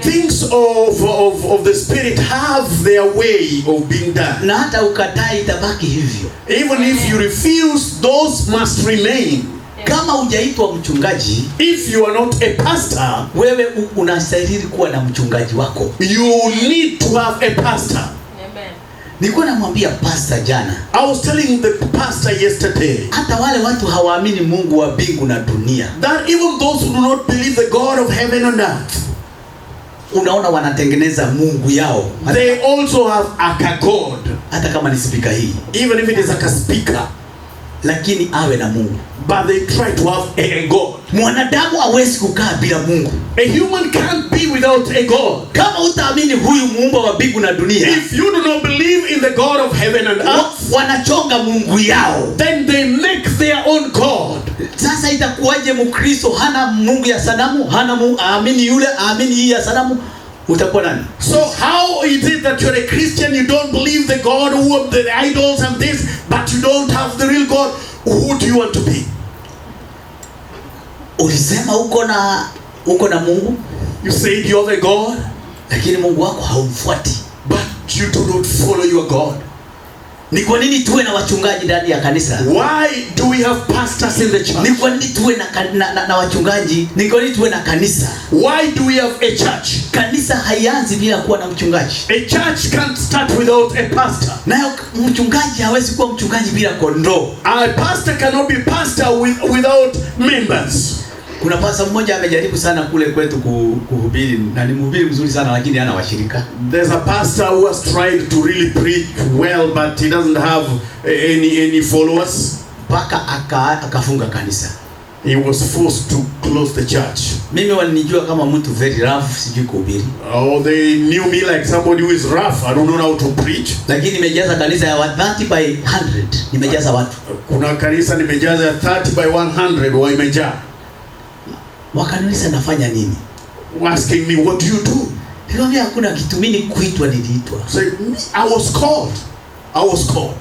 Things of the spirit have their way of being done. Na hata ukatai itabaki hivyo. Even if you refuse, those must remain. Kama hujaitwa mchungaji, if you are not a pastor, wewe unastahili kuwa na mchungaji wako. You need to have a pastor. Amen. Nilikuwa namwambia pastor jana. I was telling the pastor yesterday. Hata wale watu hawaamini Mungu wa mbingu na dunia. That even those who do not believe the God of heaven and earth. Unaona wanatengeneza Mungu yao. They also have a God. Hata kama ni speaker hii. Even if it is like a speaker. Lakini awe na Mungu. But they try to have a God. Mwanadamu hawezi kukaa bila Mungu. A human can't be without a God. Kama utaamini huyu muumba wa mbingu na dunia. If you do not believe in the God of heaven and earth, wanachonga Mungu yao. Then they make their own God. Sasa itakuwaje Mkristo hana Mungu ya sanamu, hana Mungu, aamini yule, aamini hii ya sanamu? utakuwa nani? So how is it that you're a Christian, you don't believe the God who of the idols and this, but you don't have the real God? Who do you want to be? Ulisema uko na Mungu, You said you have a God, lakini Mungu wako haumfuati. but you do not follow your God. Ni kwa nini tuwe na wachungaji ndani ya kanisa? Why do we have pastors in the Ni church? kwa nini tuwe na wachungaji? Ni kwa nini tuwe na kanisa? Why do we have a church? Kanisa haianzi bila kuwa na mchungaji. A church can't start without a pastor. Nayo mchungaji hawezi kuwa mchungaji bila kondoo. A pastor cannot be pastor without members. Kuna pastor mmoja amejaribu sana kule kwetu kuhubiri, na ni mhubiri mzuri sana, lakini hana washirika. There's a pastor who has tried to really preach well, but he doesn't have any followers. Mpaka akafunga kanisa. He was forced to close the church. Mimi walinijua kama mtu very rough, sijui kuhubiri. Oh, they knew me like somebody who is rough. I don't know how to preach. Lakini nimejaza kanisa ya 30 by 100. Nimejaza watu. Kuna kanisa nimejaza 30 by 100 wamejaa. Wakaniuliza nafanya nini? Asking me, what do you do? Nikamwambia hakuna kitu, mimi kuitwa niliitwa. So I was called. I was called.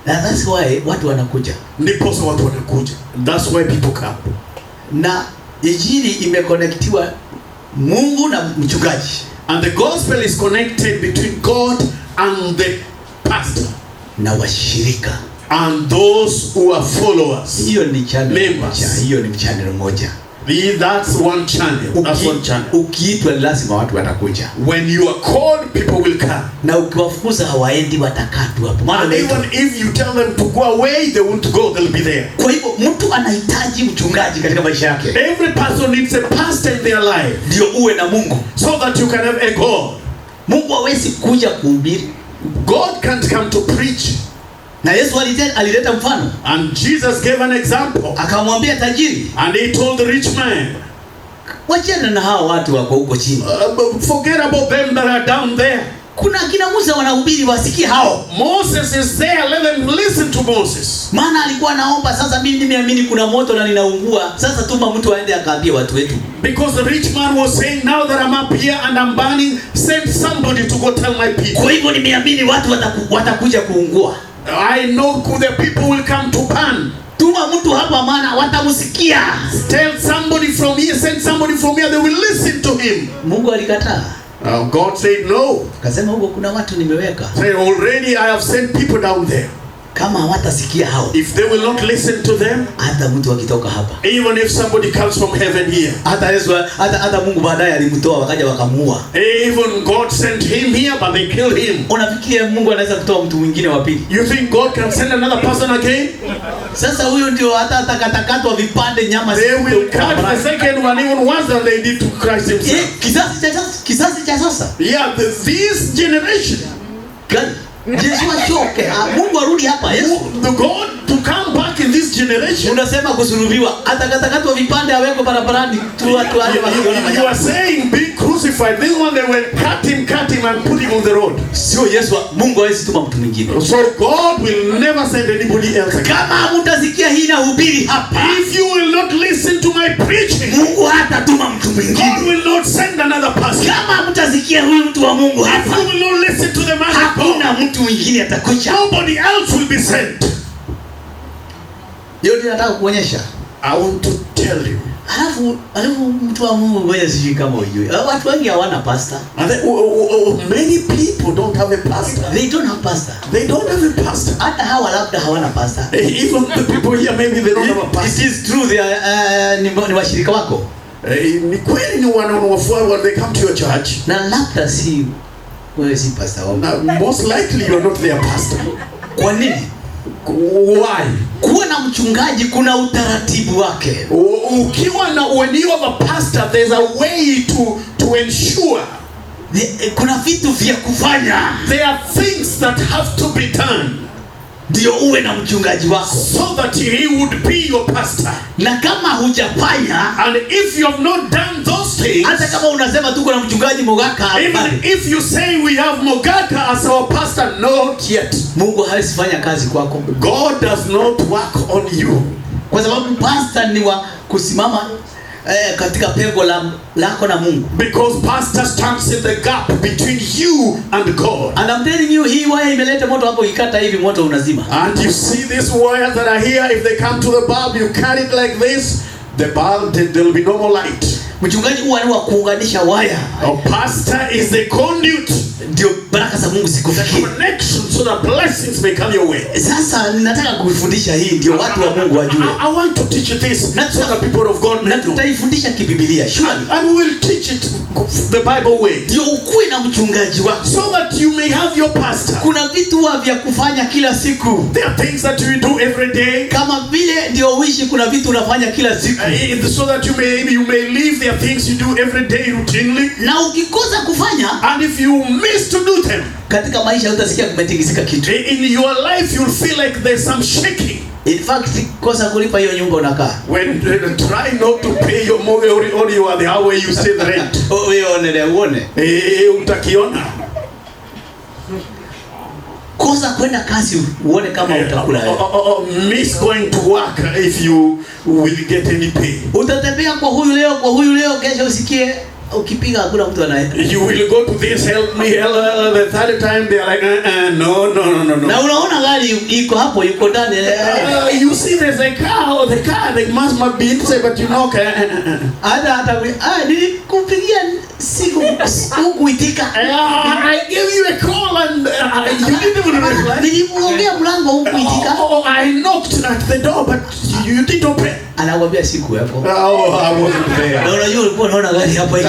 And that's why watu wanakuja. Ndiposa watu wanakuja. That's why people come. Na injili imeconnectiwa Mungu na mchungaji. And the gospel is connected between God and the pastor. Na washirika. And those who are followers. Hiyo ni channel Members. moja. Hiyo ni channel moja. That's one channel. That's one channel. Ukiitwa lazima watu watakuja. When you are called, people will come. Na ukiwafukuza hawaendi, watakaa tu hapo. And even if you tell them to go away, they won't go, they'll be there. Kwa hivyo mtu anahitaji mchungaji katika maisha yake. Every person needs a pastor in their life. Ndio uwe na Mungu. So that you can have a God. Mungu hawezi kuja kuhubiri. God can't come to preach. Na Yesu alileta mfano. And Jesus gave an example. Akamwambia tajiri. And he told the rich man, wachana na hao watu wako huko chini. Forget about them that are down there. Kuna kina Musa wanahubiri, wasikie hao. Moses is there, let them listen to Moses. Maana alikuwa anaomba, sasa mimi nimeamini kuna moto na ninaungua. Sasa tuma mtu aende akaambie watu wetu. Because the rich man was saying, now that I'm up here and I'm burning, send somebody to go tell my people. Kwa hivyo nimeamini watu watakuja kuungua. I know the people will come to burn. Tuma mtu hapa maana watamsikia. Tell somebody from here, send somebody from here, they will listen to him. Mungu alikataa. God said no. Akasema huko kuna watu nimeweka. Said already I have sent people down there. Kama hawatasikia hao, if they will not listen to them, hata mtu akitoka hapa, even if somebody comes from heaven here, hata Mungu baadaye alimtoa wakaja wakamuua. Even God sent him here but they killed him. Unafikiria Mungu anaweza kutoa mtu mwingine wa pili? You think God can send another person again? Sasa huyo ndio hata atakatakatwa vipande nyama. They will cut the second one even worse than they did to Christ himself. Kizazi cha sasa. Yeah, this generation. Yesu achoke. Mungu arudi hapa. Yesu. The God to come back in this generation. Unasema kusulubiwa, atakatakatwa vipande awekwe barabarani tu watu wale wasione. You are saying be crucified. This one they will cut him and put him on the road. Sio Yesu, Mungu hawezi tuma mtu mwingine. So God will never send anybody else. Kama mtasikia hii na hubiri hapa, if you will not listen to my preaching, Mungu hatatuma mtu mwingine. God will not send another person. Kama mtasikia huyu mtu wa Mungu hapa, if you will not listen to the man of God, hakuna mtu mwingine atakuja. Nobody else will be sent. Yote nataka kuonyesha. I want to tell you. Alafu mtu wa Mungu ngoja sijui kama ujue. Watu wengi hawana pastor. And many people don't have a pastor. They don't have pastor. They don't have a pastor. Hata hawa labda hawana pastor. Even the people here maybe they don't have a pastor. It is true they are ni washirika wako. Ni kweli ni wanaowafuata when they come to your church. Na labda si wewe si pastor wao. Most likely you are not their pastor. Kwa nini? Why? Kuwa na mchungaji kuna utaratibu wake. Ukiwa na when you have a pastor, there's a way to ensure. Kuna vitu vya kufanya. There are things that have to be done. Ndio uwe na mchungaji wako. So that he would be your pastor. Na kama hujafanya, and if you have not done those things, hata kama unasema tuko na mchungaji Mogaka, even if you say we have Mogaka as our pastor, not yet. Mungu hawezi fanya kazi kwako. God does not work on you. Kwa sababu pastor ni wa kusimama katika pengo lako na Mungu. Because pastor stands in the gap between you and God. And I'm telling you, hii waya imeleta moto hapo, ikata hivi moto unazima. And you see these wires that are here, if they come to the bulb, you carry it like this, the bulb, there will be no more light. Mchungaji huwa ni wa kuunganisha waya. A pastor is the conduit. Ndio baraka za Mungu zikufikie. Connection so that blessings may come your way. Sasa nataka kufundisha hii ndio watu wa Mungu wajue. I want to teach you this so that people of God may know. Tutaifundisha kibiblia, surely. And we will teach it the Bible way. Ndio ukue na mchungaji wako. So that you may have your pastor. Kuna vitu vya kufanya kila siku. There are things that you do every day. Kama vile ndio uishi, kuna vitu unafanya kila siku. So that you may live, there are things you do every day routinely. Na ukikosa kufanya, and if you miss to do them, katika maisha utasikia kumetikisika kitu. In your life you'll feel like there's some shaking. In fact, kosa kulipa hiyo nyumba unakaa. When try not to pay your mortgage or you are the how you say the rent. Wewe uone. Utakiona. Kosa kwenda kazi uone kama utakula. Miss going to work if you will get any pay. Utatembea kwa huyu leo, kesho usikie ukipiga hakuna mtu anaenda. You will go to this, help me, the third time they are like no. Na unaona gari iko hapo, yuko ndani. You see there's a car, the car they must be inside, but you know hata nilikupigia siku hukuitika. I gave you a call and you didn't even reply. Nilimuongea mlango hukuitika. I knocked at the door but you didn't open. Anakuambia siku hapo. I wasn't there. Na unajua ulikuwa unaona gari hapa hivi.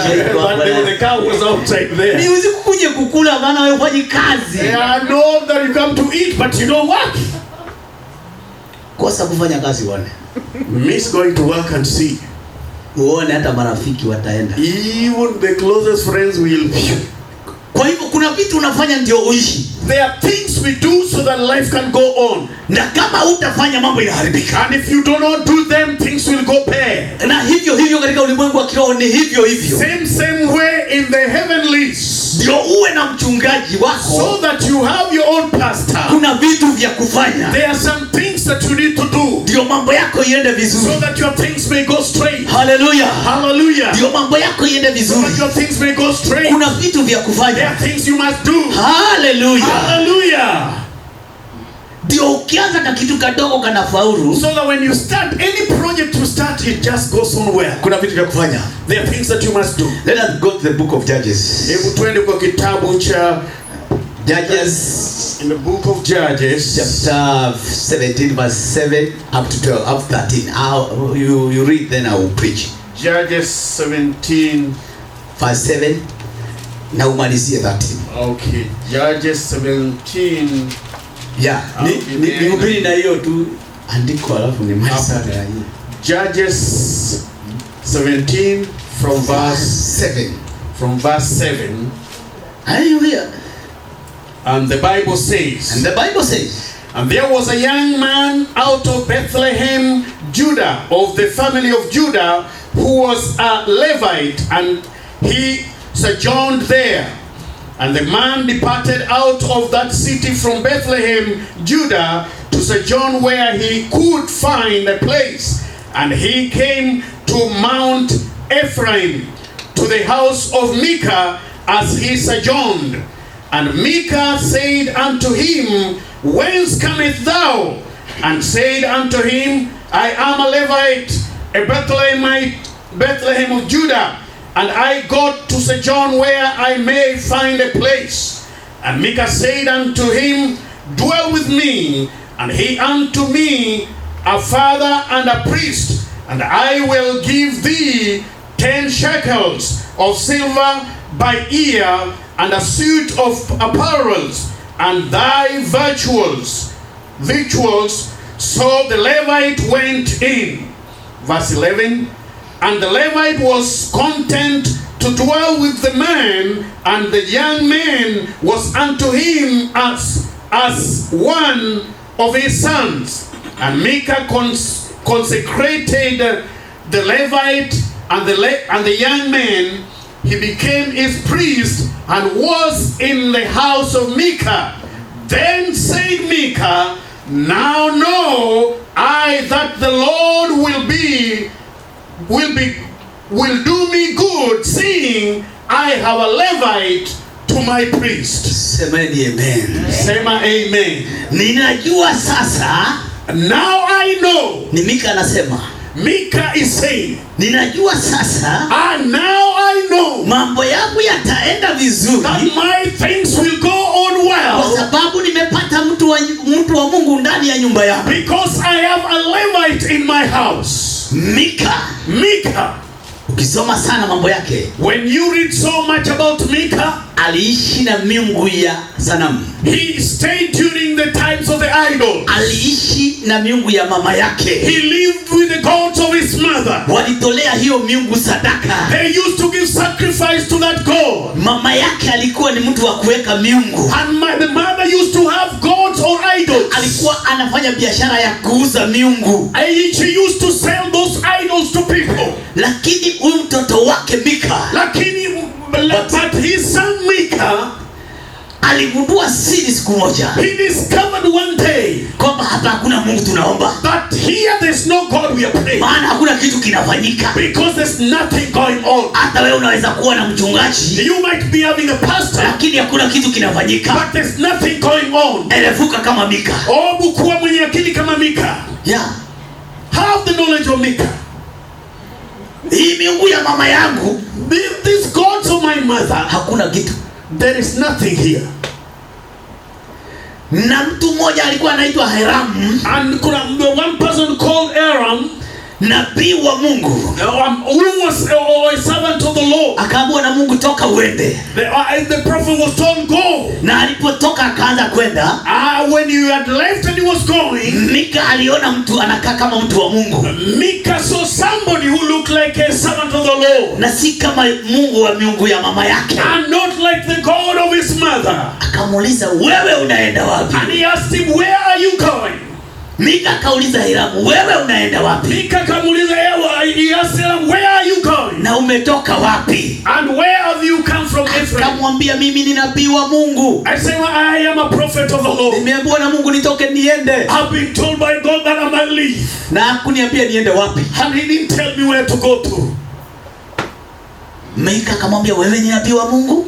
The car was outside there. Ni usikuje kukula maana wewe ufanyi kazi. I know that you come to eat but you don't work. Kosa kufanya kazi uone. Miss going to work and see. Uone hata marafiki wataenda. Even the closest friends will. Kwa hivyo kuna vitu unafanya ndio uishi. There are things we do so that life can go on. Na kama utafanya mambo inaharibika. And if you do not do them, things will go bad. Na hivyo katika ulimwengu wa kiroho ni hivyo. Same way in the heavenlies. Ndio uwe na mchungaji wako. So that you have your own pastor. Kuna vitu vya kufanya. There are some things that you need to do. Ndio mambo yako iende vizuri. So that your things may go straight. Hallelujah. Hallelujah. Ndio mambo yako iende vizuri. So that your things may go straight. Kuna vitu vya kufanya. There are things you must do. Hallelujah. Hallelujah. Ndio ukianza na kitu kadogo kana faulu. So that when you start any project you start, it just goes somewhere. Kuna vitu vya kufanya. There are things that you must do. Let us go to the book of Judges. Hebu twende kwa kitabu cha Judges, in the book of Judges, chapter 17 verse 7 up to 12 up to 13. You read, then I will preach. Judges 17 verse 7 na umalizie 13. Okay. Judges 17. Yeah, ni ubiri na hiyo tu andiko alafu ni masa na hii. Judges 17 from verse 7. From verse 7. Are you here? And the Bible says. And the Bible says. And there was a young man out of Bethlehem, Judah, of the family of Judah, who was a Levite, and he sojourned there. And the man departed out of that city from Bethlehem, Judah, to sojourn where he could find a place. And he came to Mount Ephraim, to the house of Micah, as he sojourned. And Micah said unto him, Whence comest thou? And said unto him, I am a Levite, a Bethlehemite, Bethlehem of Judah, and I got to sojourn where I may find a place. And Micah said unto him, Dwell with me, and he unto me a father and a priest, and I will give thee 10 shekels of silver by ear, and a suit of apparels, and thy victuals. So the Levite went in. Verse 11. And the Levite was content to dwell with the man, and the young man was unto him as one of his sons. And Micah consecrated the Levite and the young man. He became his priest and was in the house of Micah. Then said Micah, Now know I that the Lord will be will do me good, seeing I have a Levite to my priest. Semeni amen. Sema amen. Ninajua sasa. Now I know. Ni Mika anasema. Mika is saying, ninajua sasa, and now I know, mambo yangu yataenda vizuri, that my things will go on well, kwa sababu nimepata mtu wa Mungu ndani ya nyumba yangu. Because I have a Levite in my house. Mika. Ukisoma sana mambo yake, when you read so much about Mika, aliishi na miungu ya sanamu. He stayed during the times of the idols. Aliishi na miungu ya mama yake. He lived with the gods of his mother. Walitolea hiyo miungu sadaka. They used to give sacrifice to that god. Mama yake alikuwa ni mtu wa kuweka miungu. And the mother used to have gods or idols. Alikuwa anafanya biashara ya kuuza miungu. And she used to sell those idols to people. Lakini huyu mtoto wake Mika, but his son Mika, aligundua siri siku moja. He discovered one day kwamba hapa hakuna Mungu tunaomba. But here there's no God we are praying. Maana hakuna kitu kinafanyika. Because there's nothing going on. Hata wewe unaweza kuwa na mchungaji, you might be having a pastor, lakini hakuna kitu kinafanyika. But there's nothing going on. Erefuka kama Mika. Kuwa mwenye akili kama Mika. Yeah. Have the knowledge of Mika. Hii miungu ya mama yangu, these gods of my mother, hakuna kitu. There is nothing here. Na mtu mmoja alikuwa anaitwa Hiram, and kuna one person called Aram, nabii wa Mungu, who was a servant of the Lord. Akaambiwa na Mungu, toka uende. The prophet was told go. Na alipotoka akaanza kwenda, when he had left and he was going, Mika aliona mtu anakaa kama mtu wa Mungu. Mika saw somebody who looked like a servant of the Lord. Na si kama Mungu wa miungu ya mama yake. And not like the God of his mother. Akamuuliza, wewe unaenda wapi? And he asked him, where are you going? Mika kauliza Hiramu, wewe unaenda wapi? Mika kamuuliza he asked Hiram, where are you going? Na umetoka wapi? And where have you come from, Ephraim? Akamwambia, mimi ni nabii wa Mungu. I say, well, I am a prophet of the Lord. Nimeambiwa na Mungu nitoke niende. I've been told by God that I might leave. Na hakuniambia niende wapi. And he didn't tell me where to go to. Mika akamwambia, wewe ni nabii wa Mungu?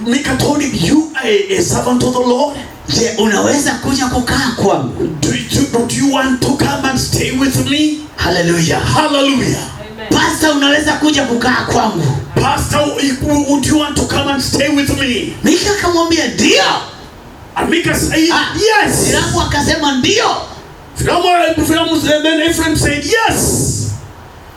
Mika told him, you are a servant of the Lord. Je, unaweza kuja kukaa kwangu? Do you want to come and stay with me? Hallelujah. Hallelujah. Pastor, unaweza kuja kukaa kwangu? Pastor, would you want to come and stay with me? Mika akamwambia ndio. And Mika said, yes. Hiramu akasema ndio. Then Ephraim said, yes.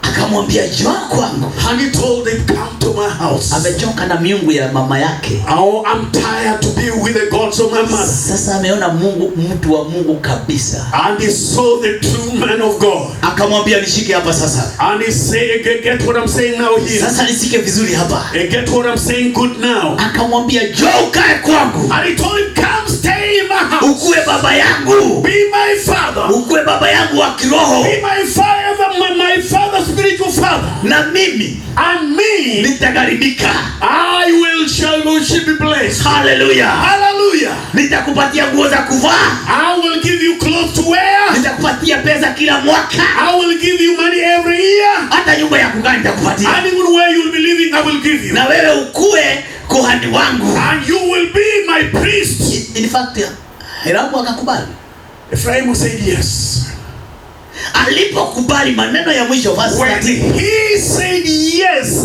Akamwambia, njoo kwangu. And he told him, come to my house. Amechoka na miungu ya mama yake. Oh, I'm tired to be with the gods of my mother. Sasa ameona Mungu, mtu wa Mungu kabisa. And he saw the true man of God. Akamwambia, nishike hapa sasa. And he said, get what I'm saying now here. Sasa nishike vizuri hapa. Get what I'm saying good now. Akamwambia, njoo ukae kwangu. And he told him, come stay in my house. Ukue baba yangu. Be my father. Ukue baba yangu wa kiroho. Be my father, my father, spiritual father. Na mimi, and me, nitagharibika. shall be blessed. Hallelujah. Hallelujah. Nitakupatia nguo za kuvaa. I will give you clothes to wear. Nitakupatia pesa kila mwaka. I will give you money every year. Hata nyumba ya kukaa nitakupatia. And even where you will be living, I will give you. Na wewe ukue kuhani wangu. And you will be my priest. In fact, Hiramu akakubali. Ephraim said yes. Alipokubali, maneno ya mwisho verse 13. When he said yes,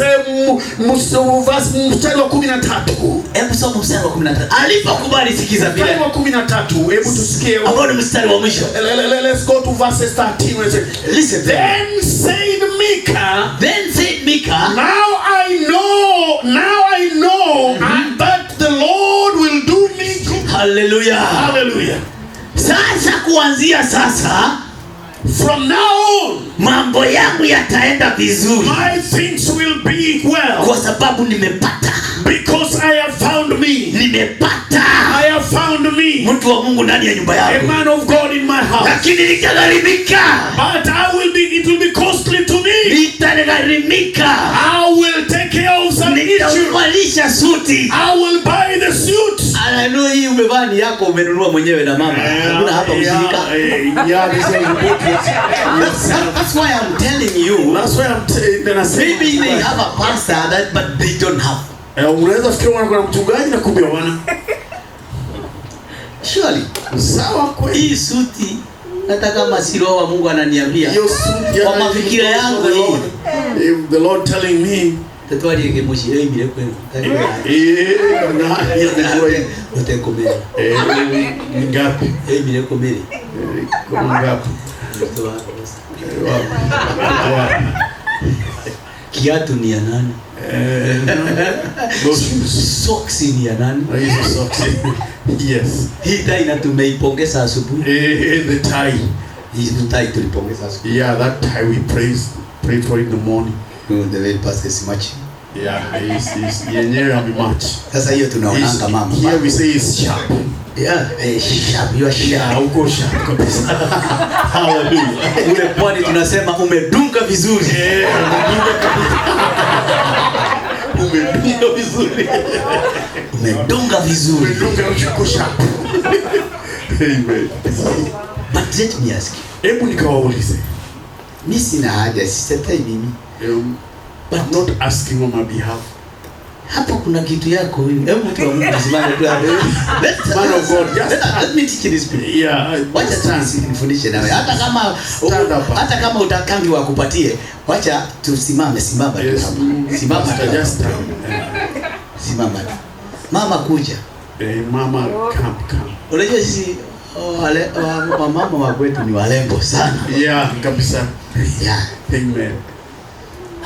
mstari wa 13. Hebu soma mstari wa 13. Alipokubali, sikiza vile. Mstari wa 13, hebu tusikie. Ambao ni mstari wa mwisho. Let's go to verse 13. Listen. Then said Mika, now I know, and that the Lord will do me good. Hallelujah. Hallelujah. Sasa kuanzia sasa, from now on, mambo yangu yataenda vizuri. My things will be well. Kwa sababu nimepata. Because I have found me. Nimepata. I have found me. Mtu wa Mungu ndani ya nyumba yangu. A man of God in my house. Lakini nitagharimika. But it will be costly to me. Nitagharimika. I will take care of some issues. Nitavalisha suti. I will buy the suit. Ananua hii umevaa ni yako umenunua mwenyewe na mama. Hakuna hapa mshirika. That's why I'm telling you. That's why I'm maybe they have a pastor that but they don't have. Unaweza fikiri wana kuna mchungaji na kumbe wana. Surely. Sawa kweli. Hii suti hata kama si roho wa Mungu ananiambia. Hiyo suti kwa mafikira yangu hii. If the Lord telling me tatwari yake moshi yeye mire kwenu. Utakomea. Ngapi? Mire komere. Ngapi? Kiatu ni ya nani? Socks ni ya nani? Hizo socks. Yes. Hii tai na tumeipongeza asubuhi. The tie. Hii tai tulipongeza asubuhi. Yeah, that tie we prayed for in the morning. The way pastor is much. Yeah, he's yenyewe amematch. Sasa hiyo tunaonanga mama. Here we say is sharp. Yeah, sharp, you are sharp. Yeah, uko sharp kabisa. Hallelujah. Ule pwani tunasema umedunga vizuri. Umedunga kabisa. Umedunga vizuri. Umedunga vizuri. Umedunga uko sharp. Amen. But let me ask you. Hebu nikawaulize. Mimi sina haja, sisetai mimi. But I'm not asking on my behalf. Hapo kuna kitu yako wewe. Hebu mtu wa Mungu simama tu hapo. Man of God, let me teach you this people. Yeah. Wacha nifundishe nawe. Hata kama utakangi wakupatie, wacha tusimame, simama tu hapo. Simama tu. Just simama. Mama kuja. Mama come. Unajua sisi mama wa kwetu ni walembo sana. Yeah, kabisa. Yeah. Amen.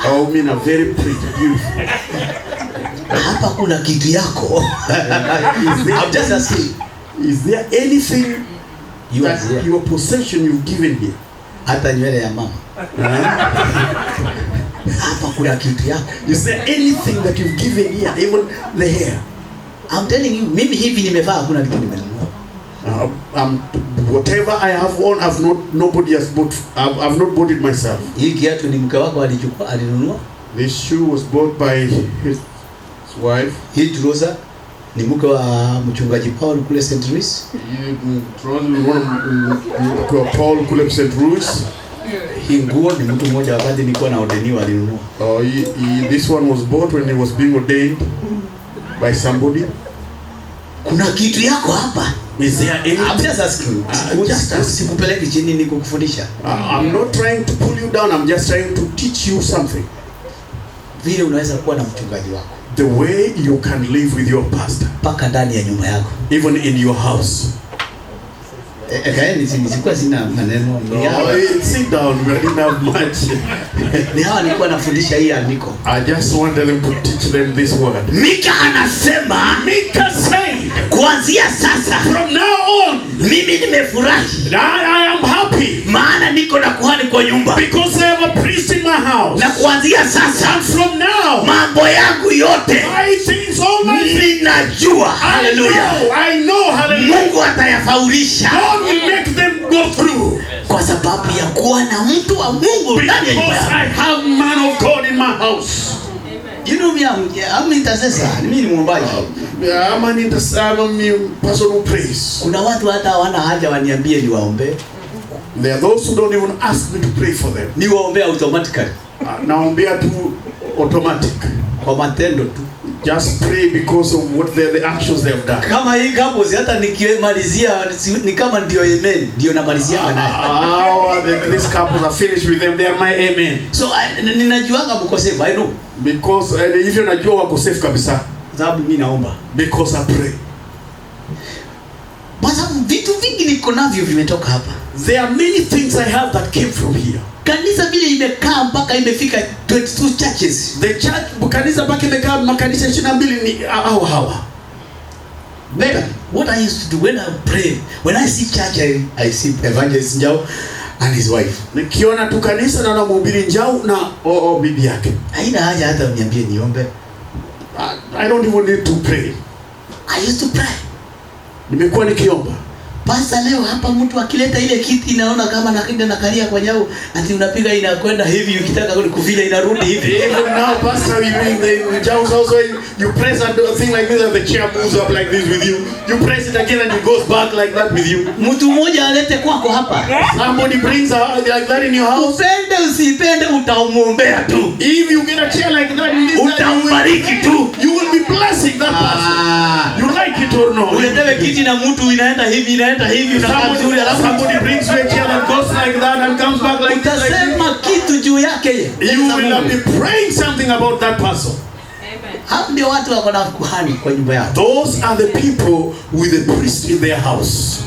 Oh, mean a very pretty, beautiful. Hapa kuna kitu yako. I'm just asking. Is there anything your possession you've given here? Hata nywele ya mama. Hapa kuna kitu yako. Is there anything that you've given here, even the hair? I'm telling you, mimi hivi nimevaa hakuna kitu nimenunua. Whatever I have on, nobody has bought. I've not bought it myself. Hii kiatu ni mke wako alinunua? This shoe was bought by his wife. Hii trouser ni mke wa mchungaji Paul kule St. Louis. Paul kule St. Louis. Hii nguo ni mtu mmoja wakati nilikuwa naordeniwa alinunua. This one was bought when he was being ordained by somebody. Kuna kitu yako hapa. Is there any? I'm just asking. Sikupeleki chini ni kukufundisha. I'm not trying to pull you down. I'm just trying to teach you something. Vile unaweza kuwa na mchungaji wako. The way you can live with your pastor. Paka ndani ya nyumba yako. Even in your house. Nisikuwa sina maneno. Sit down. We didn't have much. Ni hawa nilikuwa nafundisha hii andiko. I just wanted them to teach them this word. Mika anasema. Mika said. Kuanzia sasa. From now on. Mimi nimefurahi. I am happy. Maana niko na kuhani kwa nyumba. Because I have a priest in my house. Na kuanzia sasa. And from now. Mambo yangu yote. My things all my things. Ninajua. Hallelujah. I know. Hallelujah. Mungu atayafaulisha. God will make them go through. Kwa sababu ya kuwa na mtu wa Mungu ndani ya nyumba yako. Because I have man of God in my house. You know me, I'm intercessor. Mimi ni mwombaji. I'm an intercessor, person who prays. Kuna watu hata hawana haja waniambie niwaombe. There are those who don't even ask me to pray for them. Niwaombe automatically. Naombea tu automatic. Kwa matendo tu. Just pray because of what the actions they have done. Kama hii couples hata nikimalizia ni kama ndio amen, ndio namalizia naye. These couples are finished with them, they are my amen. So ninajuanga mko safe, I know. Because hivyo najua wako safe kabisa. Sababu mimi naomba. Because I pray. Basi vitu vingi niko navyo vimetoka hapa. There are many things I have that came from here. Kanisa vile imekaa mpaka imefika 22 churches. The church, kanisa mpaka imekaa makanisa 22 ni hawa. Then what I used to do when I pray, when I see church, I see Evangelist Njau and his wife. Nikiona tu kanisa na mhubiri Njau na bibi yake. Haina haja hata uniambie niombe. I don't even need to pray. I used to pray. Nimekuwa nikiomba. Pasa leo hapa mtu akileta ile kiti inaona kama nakinda na kalia kwa nyau, ati unapiga inakwenda hivi, ukitaka kuvila inarudi hivi. Even now, Pastor, the Jaws also, you press a thing like this and the chair moves up like this with you. You press it again and it goes back like that with you. Mtu mmoja alete kwako hapa. Somebody brings a like that in your house. Upende usipende utamuombea tu. If you get a chair like that in this utambariki tu. You will be blessing that person. You like it or not? Uletewe kiti na mtu inaenda hivi somebody brings you a chair that goes like that and comes back like that. Utasema kitu juu yake. You will be praying something about that person. Hao ndio watu wako na kuhani kwa nyumba yao. Those are the people with the priest in their house.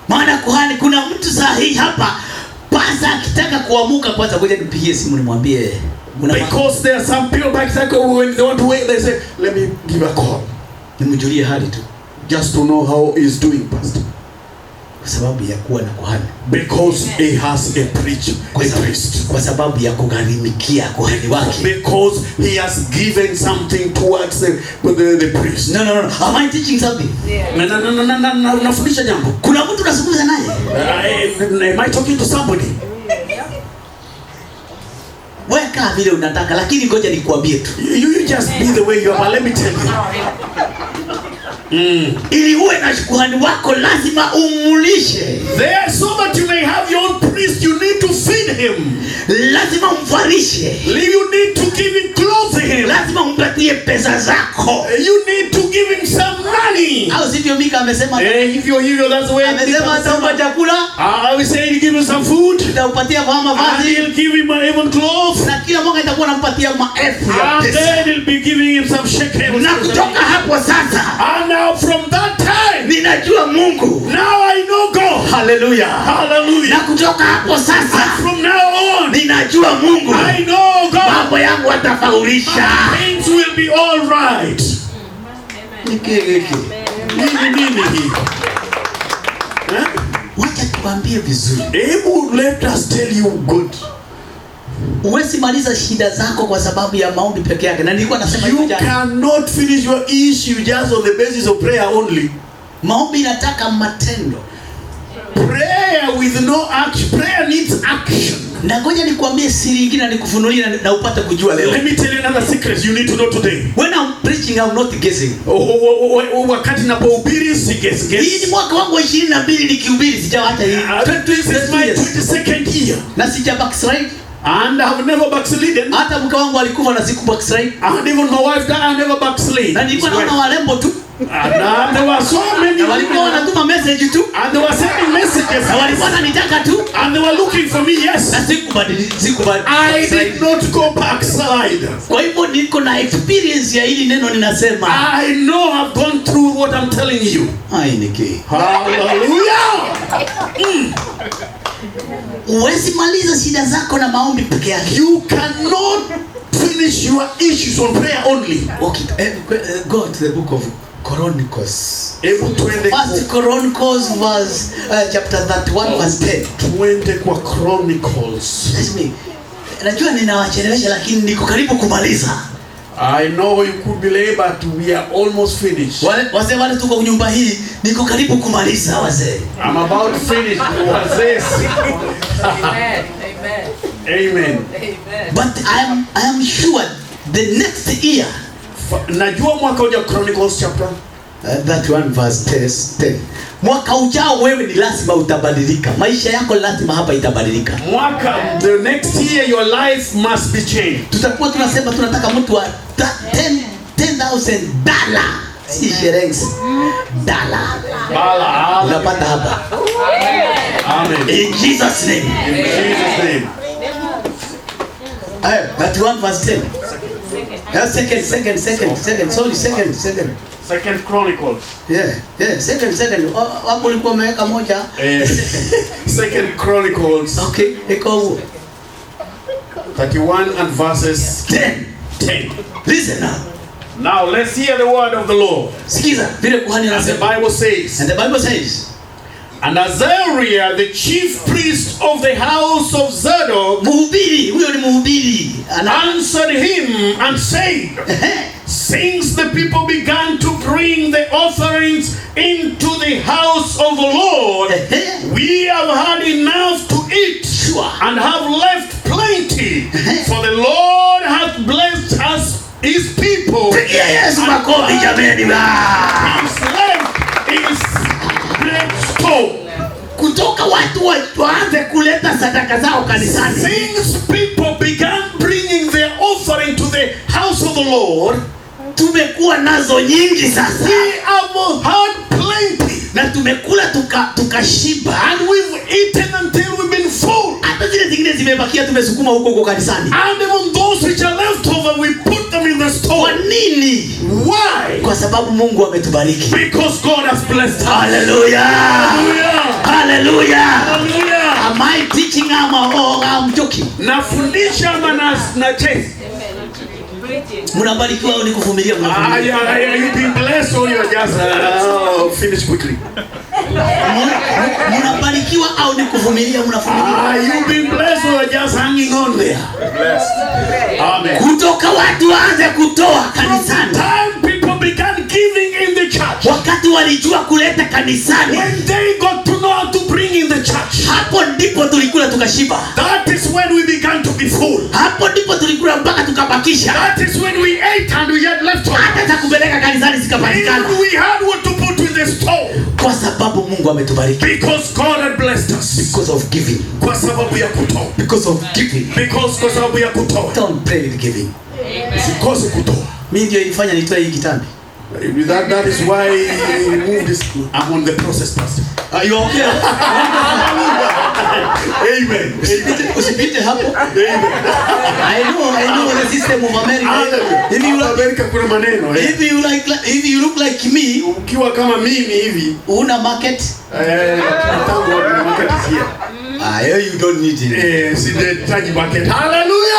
Maana kuhani, kuna mtu sahihi hapa, pasa akitaka kuamuka kwanza ngoja nipigie simu nimwambie. Because there are some people back there when they want to wait, they say, let me give a call. Nimjulie hali tu. Just to know how he's doing, Pastor. Kwa sababu ya kuwa na kuhani. Because he has a preacher, a priest. Kwa sababu ya kugharimikia kuhani wake. Because he has given something towards the priest. No. Am I teaching something? No. Nafundisha jambo. Kuna mtu unazungumza naye? Am I talking to somebody? Weka vile unataka, lakini ngoja nikwambie tu. You just be the way you are. Let me tell you. Ili uwe na kuhani wako lazima umulishe. There, so that you may have your own priest, you need to feed him. Lazima umfarishe. You need to give him clothes him. Lazima umpatie pesa zako. You need to give him some money. Au sivyo Mika amesema? If you're that's the way. Amesema ataupa chakula. I will say to give him some food. Utaupatia mama vazi. He'll give him even clothes. Na kila mwaka itakuwa anampatia maelfu ya And pesa. then he'll be giving him some shekels. Na kutoka hapo sasa. And now from that time, ninajua Mungu. Now I know God. Hallelujah. Hallelujah. Na kutoka hapo sasa. And from now on, ninajua Mungu. I know God. Mambo yangu atafaulisha. Things will be all right. Nini hii? Wacha tuambie vizuri. Let us tell you good. Uwezi maliza shida zako kwa sababu ya maombi peke yake. Na nilikuwa nasema you cannot finish your issue just on the basis of prayer only. Maombi inataka matendo. Prayer with no action. Prayer needs action. Na ngoja nikwambie siri nyingine na nikufunulie na upate kujua leo. Let me tell you another secret you need to know today. When I'm preaching, I'm not guessing. Wakati napohubiri si guess. Hii ni mwaka wangu wa 22 nikihubiri, sijawa hata hii. This is my 22nd year. Na sija backslide. And I have never backslidden. Hata mke wangu alikufa na siku backslide. And even my wife died, I never backslid. Na nilikuwa naona warembo tu. And there were so many. Na walikuwa wanatuma message tu. And they were sending messages. Na walikuwa wananitaka tu. And they were looking for me, yes. Na sikubadilika. I did not go backslide. Kwa hivyo niko na experience ya hili neno ninasema. I know I've gone through what I'm telling you. Ainike. Hallelujah. Uwezi maliza shida zako na maombi peke yake. You cannot finish your issues on prayer only. Okay, go to the book of Chronicles. First Chronicles verse chapter 31 verse 10. Twende kwa Chronicles. Najua ninawachelewesha lakini niko karibu kumaliza. I know you could be late but we are almost finished. Wale tuko nyumba hii niko karibu kumaliza wazee. I'm about to finish wazee. Amen. But I am sure the next year, najua mwaka ujao Chronicles chapter 31 verse 10. Mwaka ujao wewe ni lazima utabadilika. Maisha yako lazima hapa itabadilika. The next year your life must be changed. Tutakuwa tunasema tunataka mtu wa $10,000. Si shillings. $. Unapata hapa. Amen. In Jesus name. In Jesus name. 31 verse 10. Second. Second Chronicles. Yeah. Second. Hapo ulikuwa umeweka moja. Second Chronicles. Okay, iko 31 and verses 10. Listen now. Now let's hear the word of the Lord. Sikiza vile kuhani anasema. And the Bible says. And Azariah, the chief priest of the house of Zadok, mhubiri, huyo ni mhubiri, answered him and said, since the people began to pray bring the offerings into the house of the Lord, we have had enough to eat and have left plenty. For the Lord hath blessed us, his people. Yes, makofi jameni. His left is great store. Kutoka watu waanze kuleta sadaka zao kanisani. Since people began bringing their offering to the house of the Lord, tumekuwa nazo nyingi sasa. We have had plenty. Na tumekula tukashiba. And we've eaten until we've been full. Hata zile zingine zimebakia tumesukuma huko kanisani. And even those which are left over, we put them in the store. Kwa nini? Why? Kwa sababu Mungu ametubariki. Because God has blessed us. Hallelujah. Hallelujah. Hallelujah. Hallelujah. Am I teaching I'm joking? Nafundisha ama na chase? Mnabarikiwa au nikuvumilia mnavumilia? You've been blessed or you are just finish quickly. Mnabarikiwa au nikuvumilia mnavumilia? You've been blessed or you are just hanging on there. Blessed. Amen. Kutoka watu waanze kutoa kanisani. Time people began giving in the church. Wakati walijua kuleta kanisani. When they got to know how to bring in the church. Hapo ndipo tulikula tukashiba. That is when we began to be full. Hapo ndipo tulikula mpaka tukabakisha. That is when we ate and we had left over. Hata za kupeleka kanisani zikapatikana. We had what to put in the store. Kwa sababu Mungu ametubariki. Because God had blessed us. Because of giving. Kwa sababu ya kutoa. Because of giving. Because kwa sababu ya kutoa. Don't pray with giving. Usikose kutoa. Mimi ndio ilifanya nitoe hii kitambi. That is why we moved this. I'm on the process, Pastor. Are you okay? Amen. Usipite hapo. Amen. I know the system of America. If you like America kuna maneno. If you look like me, ukiwa kama mimi hivi, una market. Tangu wa market is here. You don't need it. Sihitaji market. Hallelujah.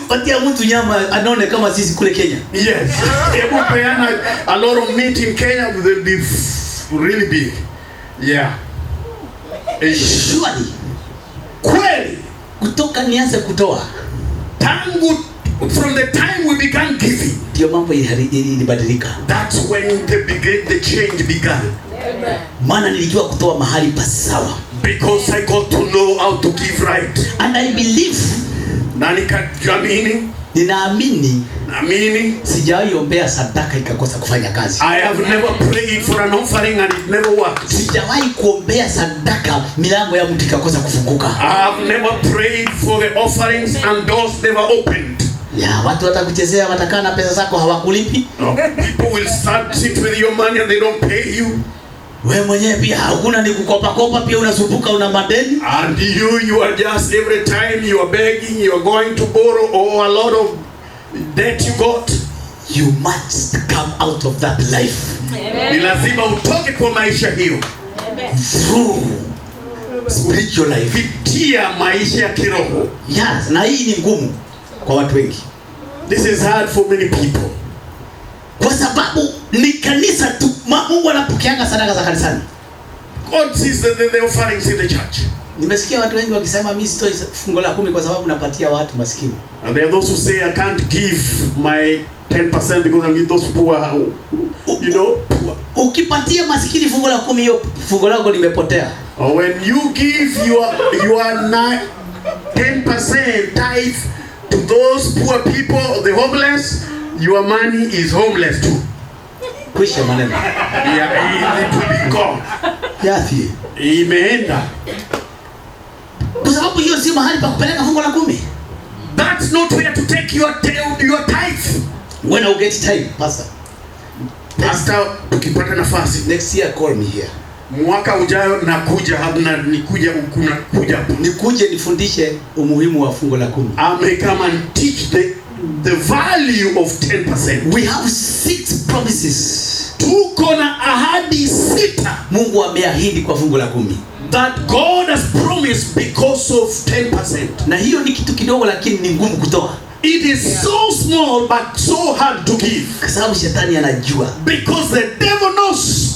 Patia mtu nyama anaone kama sisi kule Kenya. Yes. Hebu peana a lot of meat in Kenya, will be really big. Yeah. Surely. Kweli. Kutoka nianze kutoa. Tangu from the time we began giving. Ndio mambo ilibadilika. That's when the change began. Maana nilijua kutoa mahali pasawa. Because I got to know how to give right. And I believe. Na nikaamini. Ninaamini. Naamini. Sijawahi ombea sadaka ikakosa kufanya kazi. I have never prayed for an offering and it never worked. Sijawahi kuombea sadaka milango ya mtu ikakosa kufunguka. I have never prayed for the offerings and doors never opened. Ya, watu watakuchezea, watakaa na pesa zako hawakulipi. No, people will sit with your money and they don't pay you. Wewe mwenyewe pia hakuna ni kukopa pia unasumbuka una madeni. And you are just every time you are begging, you are going to borrow or a lot of debt you got. You must come out of that life. Ni lazima utoke kwa maisha hiyo. Through spiritual life. Pitia maisha ya kiroho. Yes, na hii ni ngumu kwa watu wengi. This is hard for many people. Kwa sababu ni kanisa tu Mungu anapokeanga sadaka za kanisani. God sees the offerings in the church. Nimesikia watu wengi wakisema mimi sitoi fungo la 10 kwa sababu napatia watu maskini. And there are those who say I can't give my 10% because I give those poor, you know. Ukipatia maskini fungo la 10 hiyo fungo lako limepotea. Or when you give your 10% tithe to those poor people, the homeless, your money is homeless too. Kwisha maneno. Yeah, it will be gone. Yafi. Imeenda. Kwa sababu hiyo si mahali pa kupeleka fungo la 10. That's not where to take your tithe. When I get time, pastor. Pastor, ukipata nafasi next year call me here. Mwaka ujao nakuja hapa na nikuje nifundishe umuhimu wa fungo la 10. I may come and teach the value of 10%. We have 6 promises. Tuko na ahadi 6. Mungu ameahidi kwa fungo la 10. That God has promised because of 10%. Na hiyo ni kitu kidogo lakini ni ngumu kutoa. It is so small but so hard to give. Kwa sababu shetani anajua. Because the devil knows.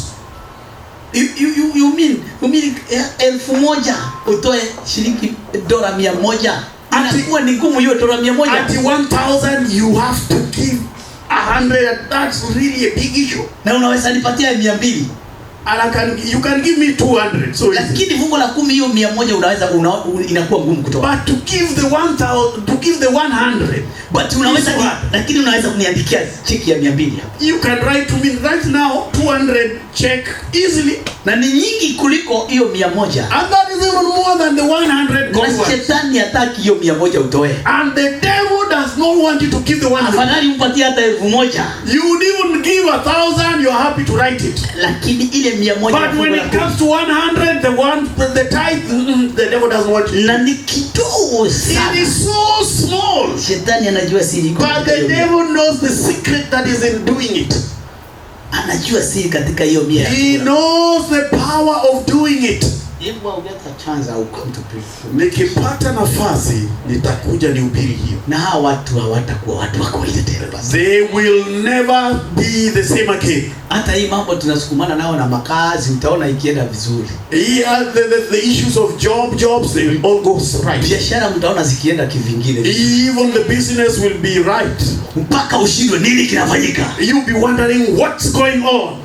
You mean 1,000 utoe shilingi $100. Inakuwa ni ngumu hiyo $100. At 1,000 you have to give 100, that's really a big issue. Na unaweza nipatia 200. And you can give me 200. So lakini fungu la 10 hiyo 100 unaweza inakuwa ngumu kutoa. But to give the 1,000, to give the 100, but unaweza lakini unaweza kuniandikia cheki ya 200 hapa. You can write to me right now 200 check easily. Na ni nyingi kuliko hiyo 100. And that is even more than the 100 God wants. Shetani hataki hiyo 100 utoe. And the devil does not want you to give the 100. Afadhali umpatie hata 1000. You would even give 1,000, you are happy to write it. Lakini ile 100. But when it comes to 100, the tithe, the devil doesn't want you. Na ni kidogo sana. It is so small. Shetani anajua siri. But the devil knows the secret that is in doing it. Anajua siri katika hiyo 100. He knows the power of doing it. Nikipata nafasi nitakuja nihubiri hiyo. Na hawa watu hawatakuwa watu wako ile tena. They will never be the same again. Hata hii mambo tunasukumana nao na makazi utaona ikienda vizuri. Yeah, the issues of jobs, they will all go right. Biashara mtaona zikienda kivingine. Even the business will be right. Mpaka ushindwe nini kinafanyika. You'll be wondering what's going on.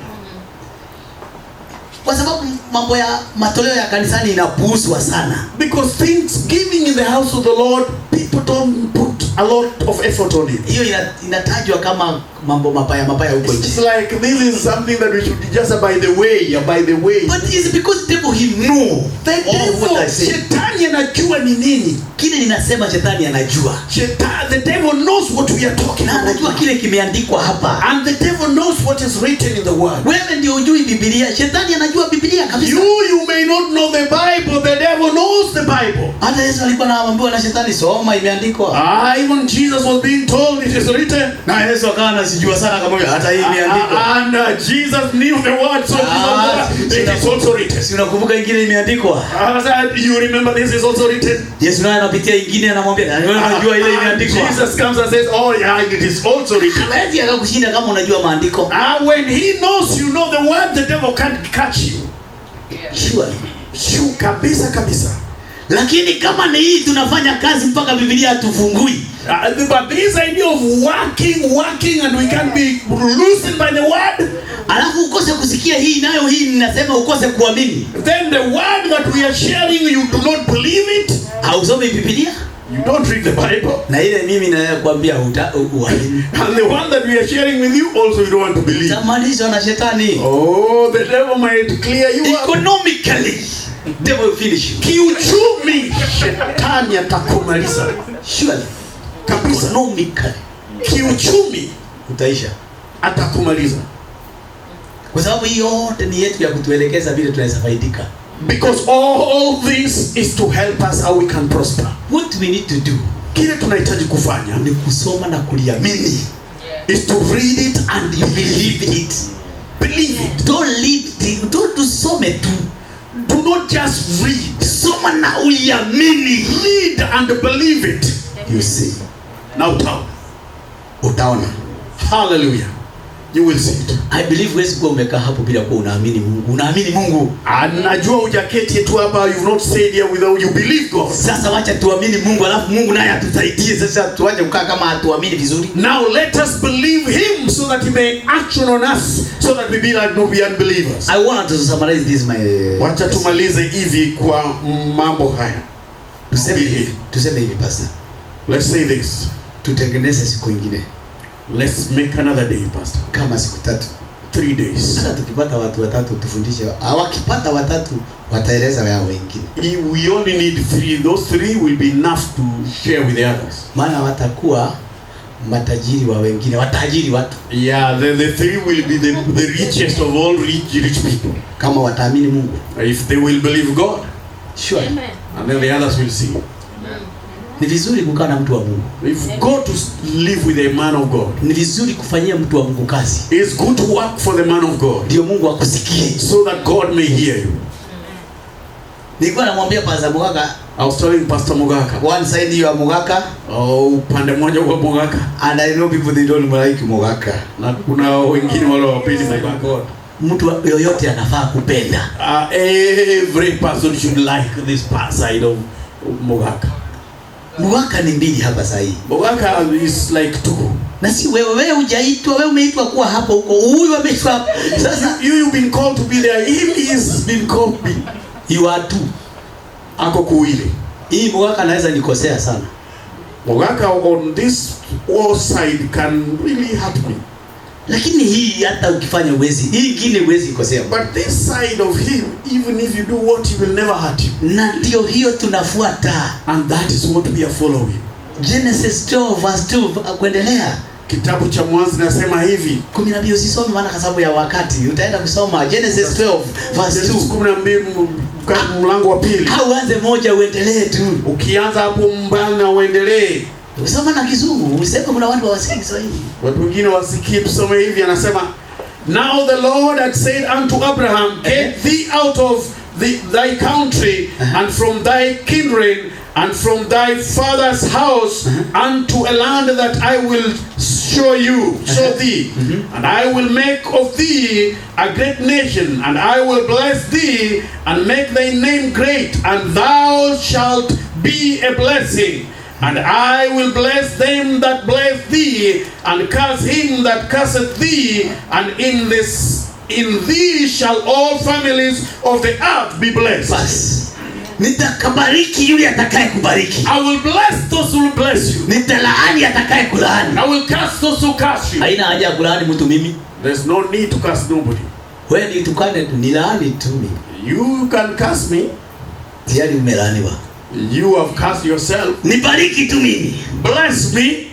Kwa sababu mambo ya matoleo ya kanisani inapuuzwa sana. Because things giving in the house of the Lord, people don't put a lot of effort on it. Hiyo inatajwa kama mambo mabaya huko nje. It's like this is something that we should just by the way. But it's because devil he know. The devil, shetani anajua ni nini. Kile ninasema shetani anajua. The devil knows what we are talking about. Anajua kile kimeandikwa hapa. And the devil knows what is written in the word. Wewe ndio hujui Biblia, shetani anajua Biblia kabisa. You may not know the Bible, the devil knows the Bible. Hata Yesu alikuwa anaambiwa na shetani, soma imeandikwa. Even Jesus was being told it is written. Na Yesu akawa anasijua sana kama hata hii imeandikwa. And Jesus knew the word, so it is also written. Si unakumbuka ingine imeandikwa? You remember this is also written. Yesu naye anapitia ingine anamwambia, unajua ile imeandikwa. Jesus comes and says, oh yeah, it is also written. Hawezi akakushinda kama unajua maandiko. When he knows you know the word, the devil can't catch you. Sure kabisa. Lakini kama ni hii tunafanya kazi mpaka Biblia hatufungui. But this idea of working and we can't be loosened by the word. Alafu ukose kusikia hii nayo hii ninasema ukose kuamini. Then the word that we are sharing you do not believe it. Hausomi Biblia? You don't read the Bible. Na ile mimi nakwambia uamini. And the one that we are sharing with you also you don't want to believe. Tamalizwa na shetani. Oh, the devil might clear you economically. Devil will finish you. Kiuchumi shetani atakumaliza. Surely. Kabisa. Economically. Kiuchumi utaisha. Atakumaliza. Kwa sababu hii yote ni yetu ya kutuelekeza vile tunaweza faidika. Because all this is to help us how we can prosper. What we need to do, kile tunahitaji kufanya ni kusoma na kuliamini. Is to read it and you believe it. Believe it. Don't tusome tu. Do not just read. Soma na uliamini. Read and believe it. You see. Now utaona. Hallelujah. You will see it. I believe wewe sikuwa umekaa hapo bila kuwa unaamini Mungu. Unaamini Mungu. Anajua hujaketi tu hapa, you've not stayed here without you believe God. Sasa wacha tuamini Mungu alafu Mungu naye atusaidie. Sasa tuache kukaa kama hatuamini vizuri. Now let us believe him so that he may action on us so that we be like no be unbelievers. I want to summarize this wacha tumalize hivi kwa mambo haya. Tuseme hivi pastor. Let's say this. Tutengeneze siku nyingine. Let's make another day, pastor. Kama siku 3. 3 days. Sasa tukipata watu 3 tufundishe. Hawakipata 3 wataeleza wao wengine. We only need 3. Those 3 will be enough to share with the others. Maana watakuwa matajiri wa wengine, watajiri watu. Yeah, the 3 will be the richest of all rich people. Kama wataamini Mungu. If they will believe God. Sure. Amen. And then the others will see. Ni vizuri kukaa na mtu wa Mungu. If go to live with a man of God. Ni vizuri kufanyia mtu wa Mungu kazi. It's good to work for the man of God. Ndio Mungu akusikie. So that God may hear you. Nilikuwa namwambia Pastor Mugaka. I was telling Pastor Mugaka. One side you are Mugaka. Upande mmoja wa Mugaka. And I know people they don't like Mugaka. Na kuna wengine wale wapendi Mugaka. Mtu yoyote anafaa kupenda. Every person should like this side of Mugaka. Mugaka ni mbili hapa sasa hii. Mugaka is like 2. Na si wewe hujaitwa, wewe umeitwa kuwa hapo huko. Huyu ameitwa hapo. Sasa you've been called to be there. Him is been called to be. You are too. Ako kuwili. Hii mwaka anaweza nikosea sana. Mwaka on this all side can really hurt me. Lakini hii hata ukifanya uwezi, hii ingine uwezi kosea. But this side of him, even if you do what, he will never hurt you. Na ndio hiyo tunafuata. And that is what we are following. Genesis 12 verse 2 kuendelea. Kitabu cha Mwanzo nasema hivi. 12 usisome maana kwa sababu ya wakati. Utaenda kusoma Genesis 12 verse 2. 12 mlango wa pili. Au uanze moja uendelee tu. Ukianza hapo mbali na uendelee. Usoma na Kizungu, useme kuna watu hawasikii Kiswahili. Watu wengine wasikii, tusome hivi anasema, now the Lord had said unto Abraham, get thee out of thy country and from thy kindred and from thy father's house unto a land that I will show thee, and I will make of thee a great nation, and I will bless thee and make thy name great, and thou shalt be a blessing. And I will bless them that bless thee, and curse him that curseth thee, and in thee shall all families of the earth be blessed. Bas. Nitakabariki yule atakaye kubariki. I will bless those who will bless you. Nitalaani atakaye kulaani. I will curse those who curse you. Haina haja kulaani mtu mimi. There's no need to curse nobody. Wewe nitukane tu, nilaani tu mimi. You can curse me. Tayari umelaaniwa. You have cursed yourself. Nibariki tu mimi. Bless me.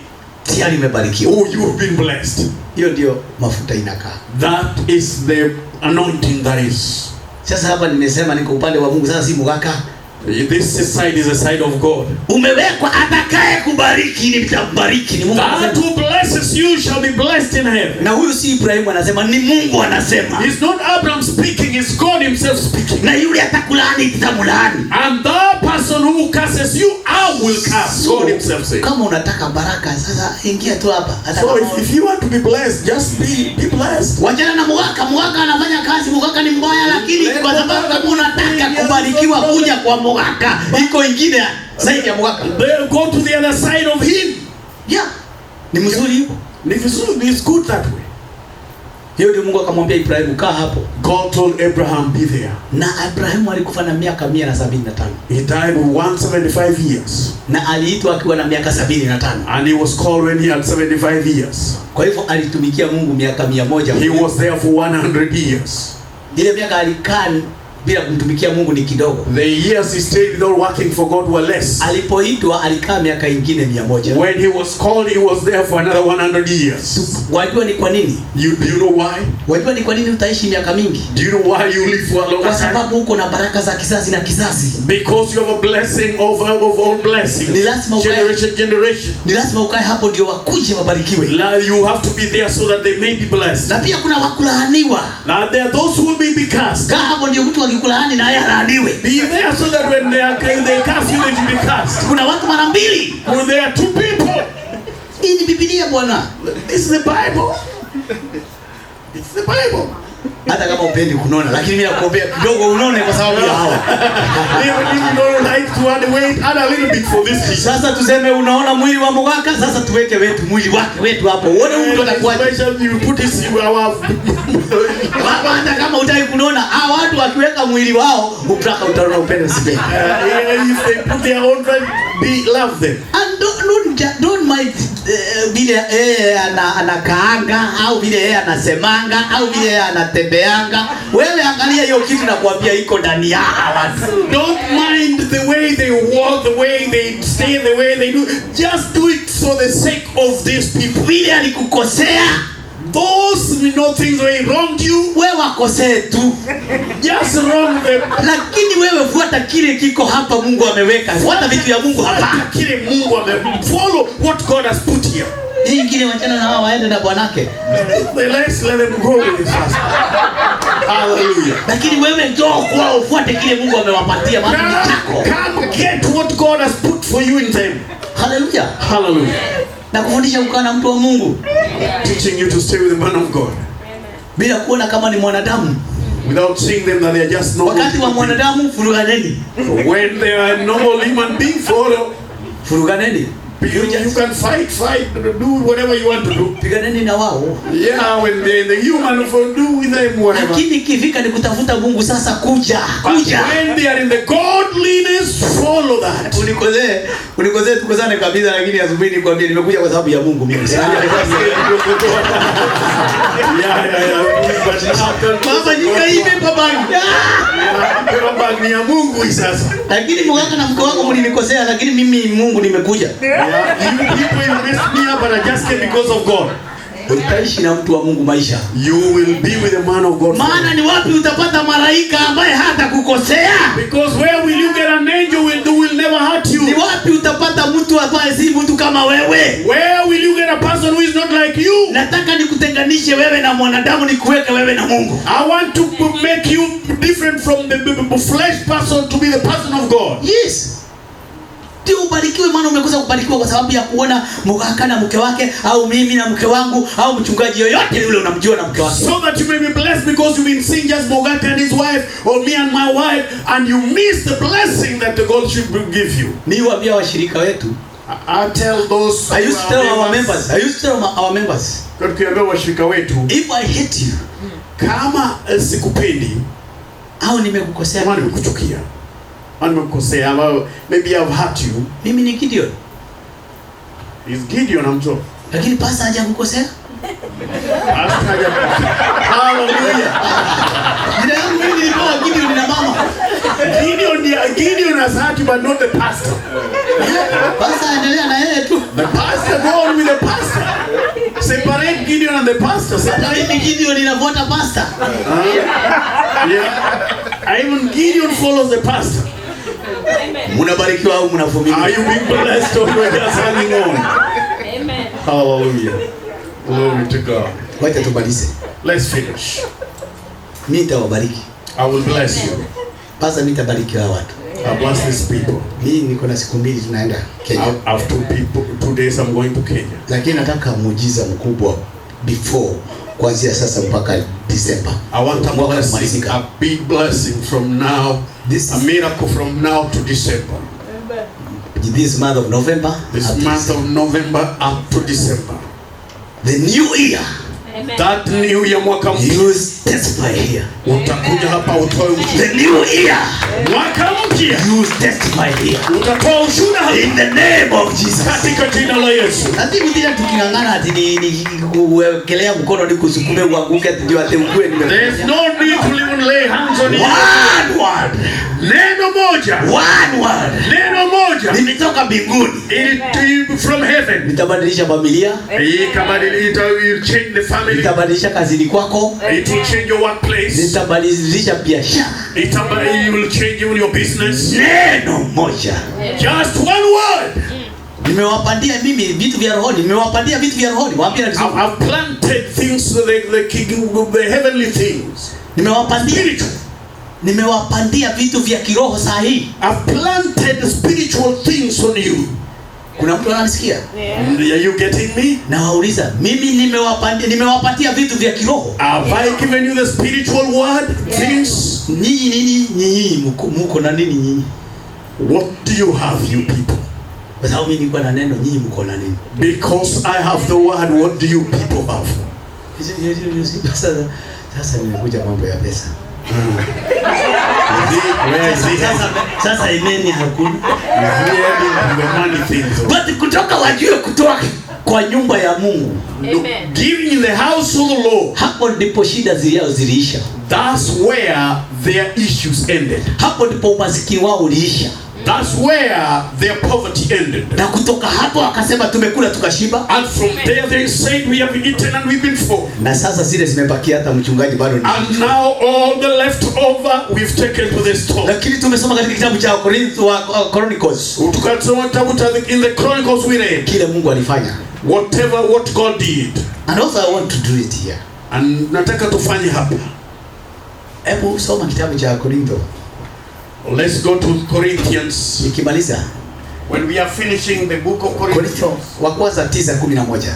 Tayari umebarikiwa. Oh, you have been blessed. Hiyo ndio mafuta inakaa. That is the anointing that is. Sasa hapa nimesema niko upande wa Mungu, sasa si mgaka. This side is the side of God. Umewekwa atakaye kubariki nitambariki, ni Mungu. That who blesses you shall be blessed in heaven. Na huyu si Ibrahim anasema, ni Mungu anasema. It's not Abraham speaking, it's God himself speaking. Na yule atakulaani nitamlaani. And the person who curses you, I will curse. God himself says. Kama unataka baraka sasa ingia tu hapa. So if you want to be blessed, just be blessed. Wachana na mgaka, mgaka anafanya kazi, mgaka ni mbaya, lakini kwa sababu kama unataka kubarikiwa kuja kwa mgaka, iko ingine zaidi ya mgaka. They'll go to the other side of him. Yeah. Ni mzuri hivyo. It's good that way. Hiyo ndio Mungu akamwambia Ibrahim, kaa hapo. God told Abraham, be there. Na Abraham alikufa na miaka 175. He died with 175 years. Na aliitwa akiwa na miaka 75. And he was called when he had 75 years. Kwa hivyo alitumikia Mungu miaka 100. He was there for 100 years. Ile miaka alikaa bila kumtumikia Mungu ni kidogo. The years he stayed without working for God were less. Alipoitwa alikaa miaka ingine 100. When he was called, he was there for another 100 years. Wajua ni kwa nini? Do you know why? Wajua ni kwa nini utaishi miaka mingi? Do you know why you live for a long Kwa time? sababu uko na baraka za kizazi na kizazi. Because you have a blessing of all blessings. Ni lazima Generation. Ni lazima ukae hapo ndio wakuje wabarikiwe. You have to be there so that they may be blessed. Na pia kuna wakulaaniwa. Now there are those who will be cursed. Kaa hapo ndio mtu akikulaani na yeye alaaniwe. Be there so that when they curse you, they should be cursed. Kuna watu mara mbili. Well, there are two people. Hii ni Biblia bwana. This is the Bible. It's the Bible. Hata kama upendi kunona, lakini mimi nakuombea kidogo unone kwa sababu ya hawa. Even if you don't like to add a little bit for this. Sasa tuseme unaona mwili wa mgaka, sasa tuweke wetu mwili wake wetu hapo. Uone mtu atakuwa you put this hata kama utaki kunona, watu wakiweka mwili wao, utaka utaona upendo sipe. If they put their own friend, love them. And don't mind vile anakaanga au vile anasemanga au vile anatembeanga. Wewe angalia hiyo kitu na kuambia iko ndani yao. Don't mind the way they walk, the way they stay, the way they do. Just do it for the sake of these people. Vile alikukosea, those things were wronged you, wewe wakosee tu. Just wrong them. Lakini wewe fuata kile kiko hapa Mungu ameweka. Fuata vitu ya Mungu hapa. Kile Mungu follow what God has put here. Hii ingine wachana na hao waende na bwanake. Let's let them go with his husband. Hallelujah. Lakini wewe njoo kwa ufuate kile Mungu amewapatia maana ni chako. Come get what God has put for you in them. Hallelujah. Hallelujah. Na kufundisha kukaa na mtu wa Mungu. Teaching you to stay with the man of God. Bila kuona kama ni mwanadamu. Without seeing them that they are just normal. Wakati wa mwanadamu furuganeni. When they are normal human being, follow. Furuganeni. You can fight, do whatever you want to do. Piganeni na wao. Yeah, when the human for do with them whatever. Lakini kifika ni kutafuta Mungu sasa kuja. When they are in the godliness, follow that. Unikozee tukozane kabisa, lakini asubuhi nikwambia nimekuja kwa sababu ya Mungu mimi. Baba nikaibe babangu. Baba ni ya Mungu sasa. Lakini mganga na mke wako mlinikosea, lakini mimi Mungu nimekuja. You people messed me up, but I just came because of God. Utaishi na mtu wa Mungu maisha. You will be with a man of God. Maana ni wapi utapata malaika ambaye hata kukosea? Because where will you get an angel who will never hurt you? Ni wapi utapata mtu ambaye si mtu kama wewe? Where will you get a person who is not like you? Nataka nikutenganishe wewe na mwanadamu, nikuweke wewe na Mungu. I want to make you different from the flesh person to be the person of God. Yes. Ndio ubarikiwe, maana umekosa kubarikiwa kwa sababu ya kuona mganga na mke wake, au mimi na mke wangu, au mchungaji yoyote yule unamjua na mke wake. So that you may be blessed because you've been seeing just Mogaka and his wife, or me and my wife, and you miss the blessing that the God should give you. Mimi waambia washirika wetu, I tell those I used to tell our members, tukiambia washirika wetu, if I hate you, kama sikupendi au nimekukosea, kama nimekuchukia, nimekukosea, maybe I've hurt you. Mimi ni Gideon. Is Gideon amcho? Lakini pastor hajakukosea? Pastor hajakukosea. Hallelujah. Jina yangu mimi nilikuwa Gideon na mama. Gideon has hurt you, but not the pastor. Pastor endelea na yeye tu. The pastor go on with the pastor. Separate Gideon and the pastor. Separate Gideon inafuata pastor. Yeah. Even Gideon follows the pastor. Munabarikiwa au mnavumilia? Are you being blessed or you are just hanging on? Amen. Hallelujah. Glory to God. Wacha tubalize. Let's finish. Mimi nitawabariki. I will bless you. Pastor, mimi nitabariki hawa watu. I bless these people. Mimi niko na siku mbili tunaenda Kenya. I have 2 days I'm going to Kenya. Lakini nataka muujiza mkubwa before kuanzia sasa mpaka December. I want a big blessing from now. A miracle from now to December. This month of November. This month of November up to December. The new year. Amen. That new year mwaka mpya. You testify here. Utakuja hapa utoe ushuhuda. The new year. Mwaka mpya. You testify here. Utatoa ushuhuda hapa. In the name of Jesus. Katika jina la Yesu. Ati mtila tukingangana ati ni kuwekelea mkono ni kusukume uanguke ati ndio ate ukue ni. There's no need to even lay hands on you. One word. Neno moja. One word. Neno moja. Nimetoka mbinguni. From heaven. Nitabadilisha familia. It will change the family. Nitabadilisha kazini kwako. It will change your workplace. Nitabadilisha biashara. It will change even your business. Neno moja. Just one word. Nimewapandia mimi vitu vya rohoni. Nimewapandia vitu vya rohoni. Waambie na I've planted things, the heavenly things. Nimewapandia vitu vya kiroho sahihi. I've planted spiritual things on you. Kuna mtu ananisikia? Are you getting me? Na wauliza, mimi nimewapatia vitu vya kiroho. Have I given you the spiritual word things? Nyinyi mko na nini nyinyi? What do you have, you people? Kwa sababu mimi niko na neno, nyinyi mko na nini? Because I have the word, what do you people have? Sasa nimekuja mambo ya pesa. Sasa imeni hakuna. But kutoka wajue kutoka kwa nyumba ya Mungu. Amen. Giving in the house of the Lord. Hapo ndipo shida ziliisha. That's where their issues ended. Hapo ndipo umasikini wao uliisha. That's where their poverty ended. Na kutoka hapo akasema tumekula tukashiba. And from there they said we have eaten and we've been full. Na sasa zile zimebakia hata mchungaji bado ni. And now all the leftover we've taken to the store. Lakini tumesoma katika kitabu cha Chronicles. Tukasoma kitabu in the Chronicles we read. Kile Mungu alifanya. What God did. And also I want to do it here. And nataka tufanye hapa. Hebu soma kitabu cha Korintho. Let's go to Corinthians. Nikimaliza. When we are finishing the book of Corinthians. Wa kwanza 9:11.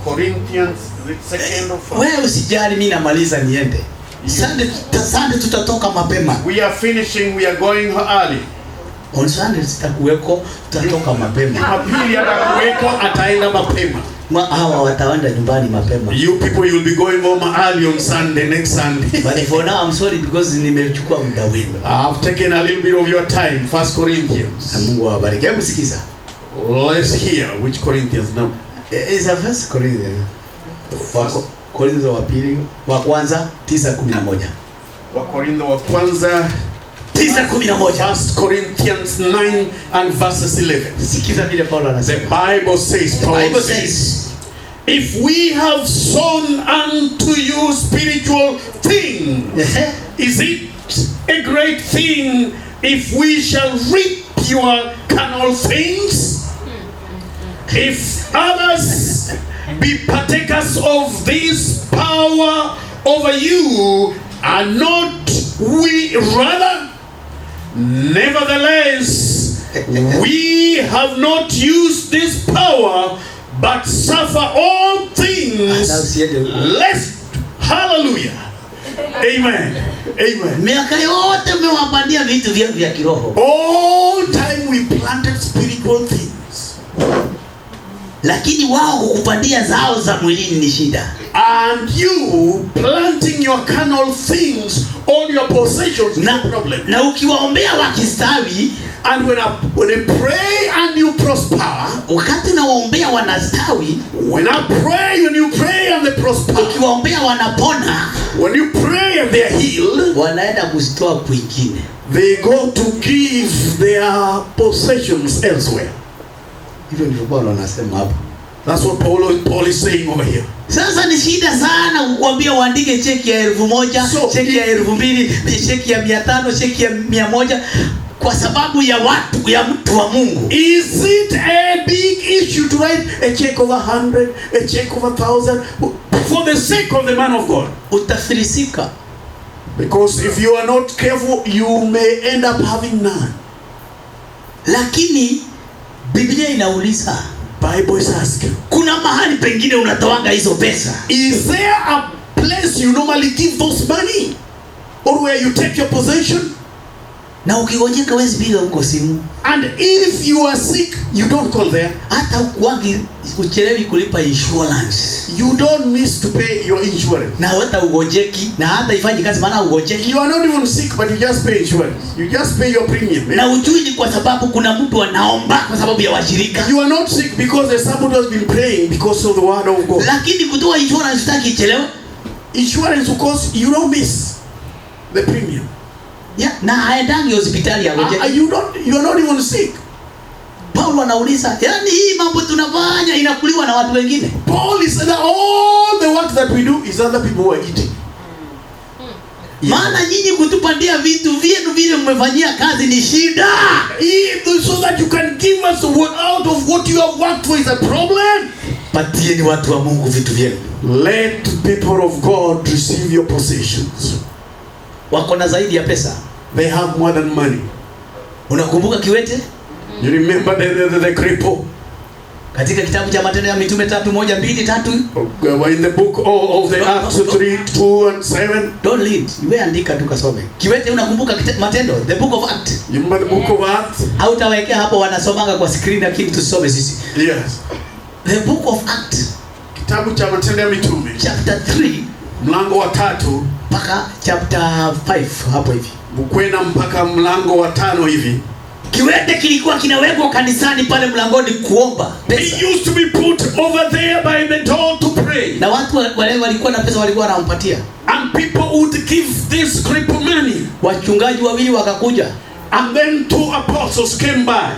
Corinthians the second of. Wewe usijali mimi namaliza niende. Sunday tutatoka mapema. We are finishing, we are going early. On Sunday sitakuweko, tutatoka mapema. Jumapili atakuweko, ataenda mapema. Hawa wataenda nyumbani mapema. You people, you will be going home early on Sunday, next Sunday. But for now I'm sorry because nimechukua muda wenu. I've taken a little bit of your time. 1 Corinthians. Mungu awabariki. Hebu sikiza. Let's hear which Corinthians now. Is a 1 Corinthians. Korintho wa kwanza 9:11. Wakorintho wa kwanza 9:11. 1 Corinthians 9 and verses 11. Sikiza vile Paulo The anasema. Bible says, Bible says, if we have sown unto you spiritual things, is it a great thing if we shall reap your carnal things? If others be partakers of this power over you, are not we rather? Nevertheless, we have not used this power, but suffer all things, lest, hallelujah, amen, amen. Miaka yote mmewapandia vitu vya kiroho. All time we planted spiritual things. Lakini wao kukupandia zao za mwilini ni shida. And you planting your carnal things, all your possessions, no problem. Na ukiwaombea wakistawi, and when I pray and you prosper, wakati nawaombea wanastawi, when you pray and they prosper, ukiwaombea wanapona, when you pray and they are healed, wanaenda kuzitoa kwingine. They go to give their possessions elsewhere. Hivyo ndivyo Paulo anasema hapo. That's what Paul is saying over here. Sasa ni shida sana kukuambia uandike cheki ya 1000, cheki ya 2000, cheki ya 500, cheki ya 100 kwa sababu ya watu, ya mtu wa Mungu. Is it a big issue to write a check of 100, a check of 1000 for the sake of the man of God? Utafirisika. Because if you are not careful, you may end up having none. Lakini Biblia inauliza, Bible is asking, kuna mahali pengine unatoanga hizo pesa? Is there a place you normally give those money? Or where you take your possession? Na ukigonjeka wezi piga huko simu. And if you are sick, you don't call there. Hata ukuangi uchelewi kulipa insurance. You don't miss to pay your insurance. Na hata ugonjeki, na hata ifanyi kazi maana ugonjeki. You are not even sick, but you just pay insurance. You just pay your premium. Na ujui ni kwa sababu kuna mtu anaomba kwa sababu ya washirika. You are not sick because there's somebody who has been praying because of the word of God. Lakini kutoa insurance utaki ichelewe. Insurance because you don't miss the premium. Yeah, na haendangi hospitali ya gonjeki. You are not even sick. Paulo anauliza, yani hii mambo tunafanya inakuliwa na watu wengine. Paul is that all the work that we do is other people who are eating. Maana nyinyi kutupandia vitu vyenu vile mmefanyia kazi ni shida. So that you can give us out of what you have worked for is a problem. Patieni watu wa Mungu vitu vyenu. Let people of God receive your possessions. Wako na zaidi ya pesa. They have more than money. Unakumbuka kiwete? You remember the cripple? Katika kitabu cha Matendo ya Mitume 3:1-2-3. In the book of the Acts 3:2 and 7. Don't read. Wewe andika tu kasome. Kiwete unakumbuka Matendo, the book of Acts. You remember the book of Acts? Hautawekea hapo wanasomanga kwa screen lakini tusome sisi. Yes. The book of Acts. Kitabu cha Matendo ya Mitume. Chapter 3. Mlango wa 3 mpaka chapter 5 hapo hivi. Bukwena mpaka mlango wa 5 hivi. Kiwete kilikuwa kinawekwa kanisani pale mlangoni kuomba pesa. It used to be put over there by the door to pray. Na watu wale walikuwa na pesa walikuwa wanampatia. And people would give this cripple money. Wachungaji wawili wakakuja. And then 2 apostles came by.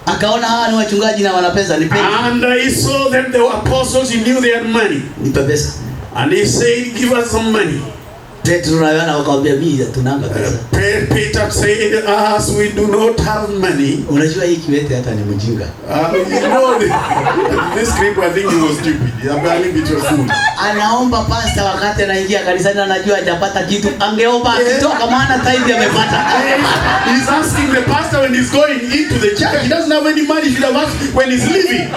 Akaona hawa ni wachungaji na wana pesa, nipe. And he saw them, they were apostles, he knew they had money. Nipe pesa. And he said, give us some money. Petro na Yohana wakamwambia mimi tunanga pesa. Peter said, as we do not have money. Unajua hii kiwete hata ni mjinga. You know, this cripple, I think he was stupid. He apparently bit a fool. Anaomba pasta wakati anaingia kanisani anajua hajapata kitu. Angeomba akitoka maana tithe amepata. He's asking the pastor when he's going into the church. He doesn't have any money. He should have asked when he's leaving.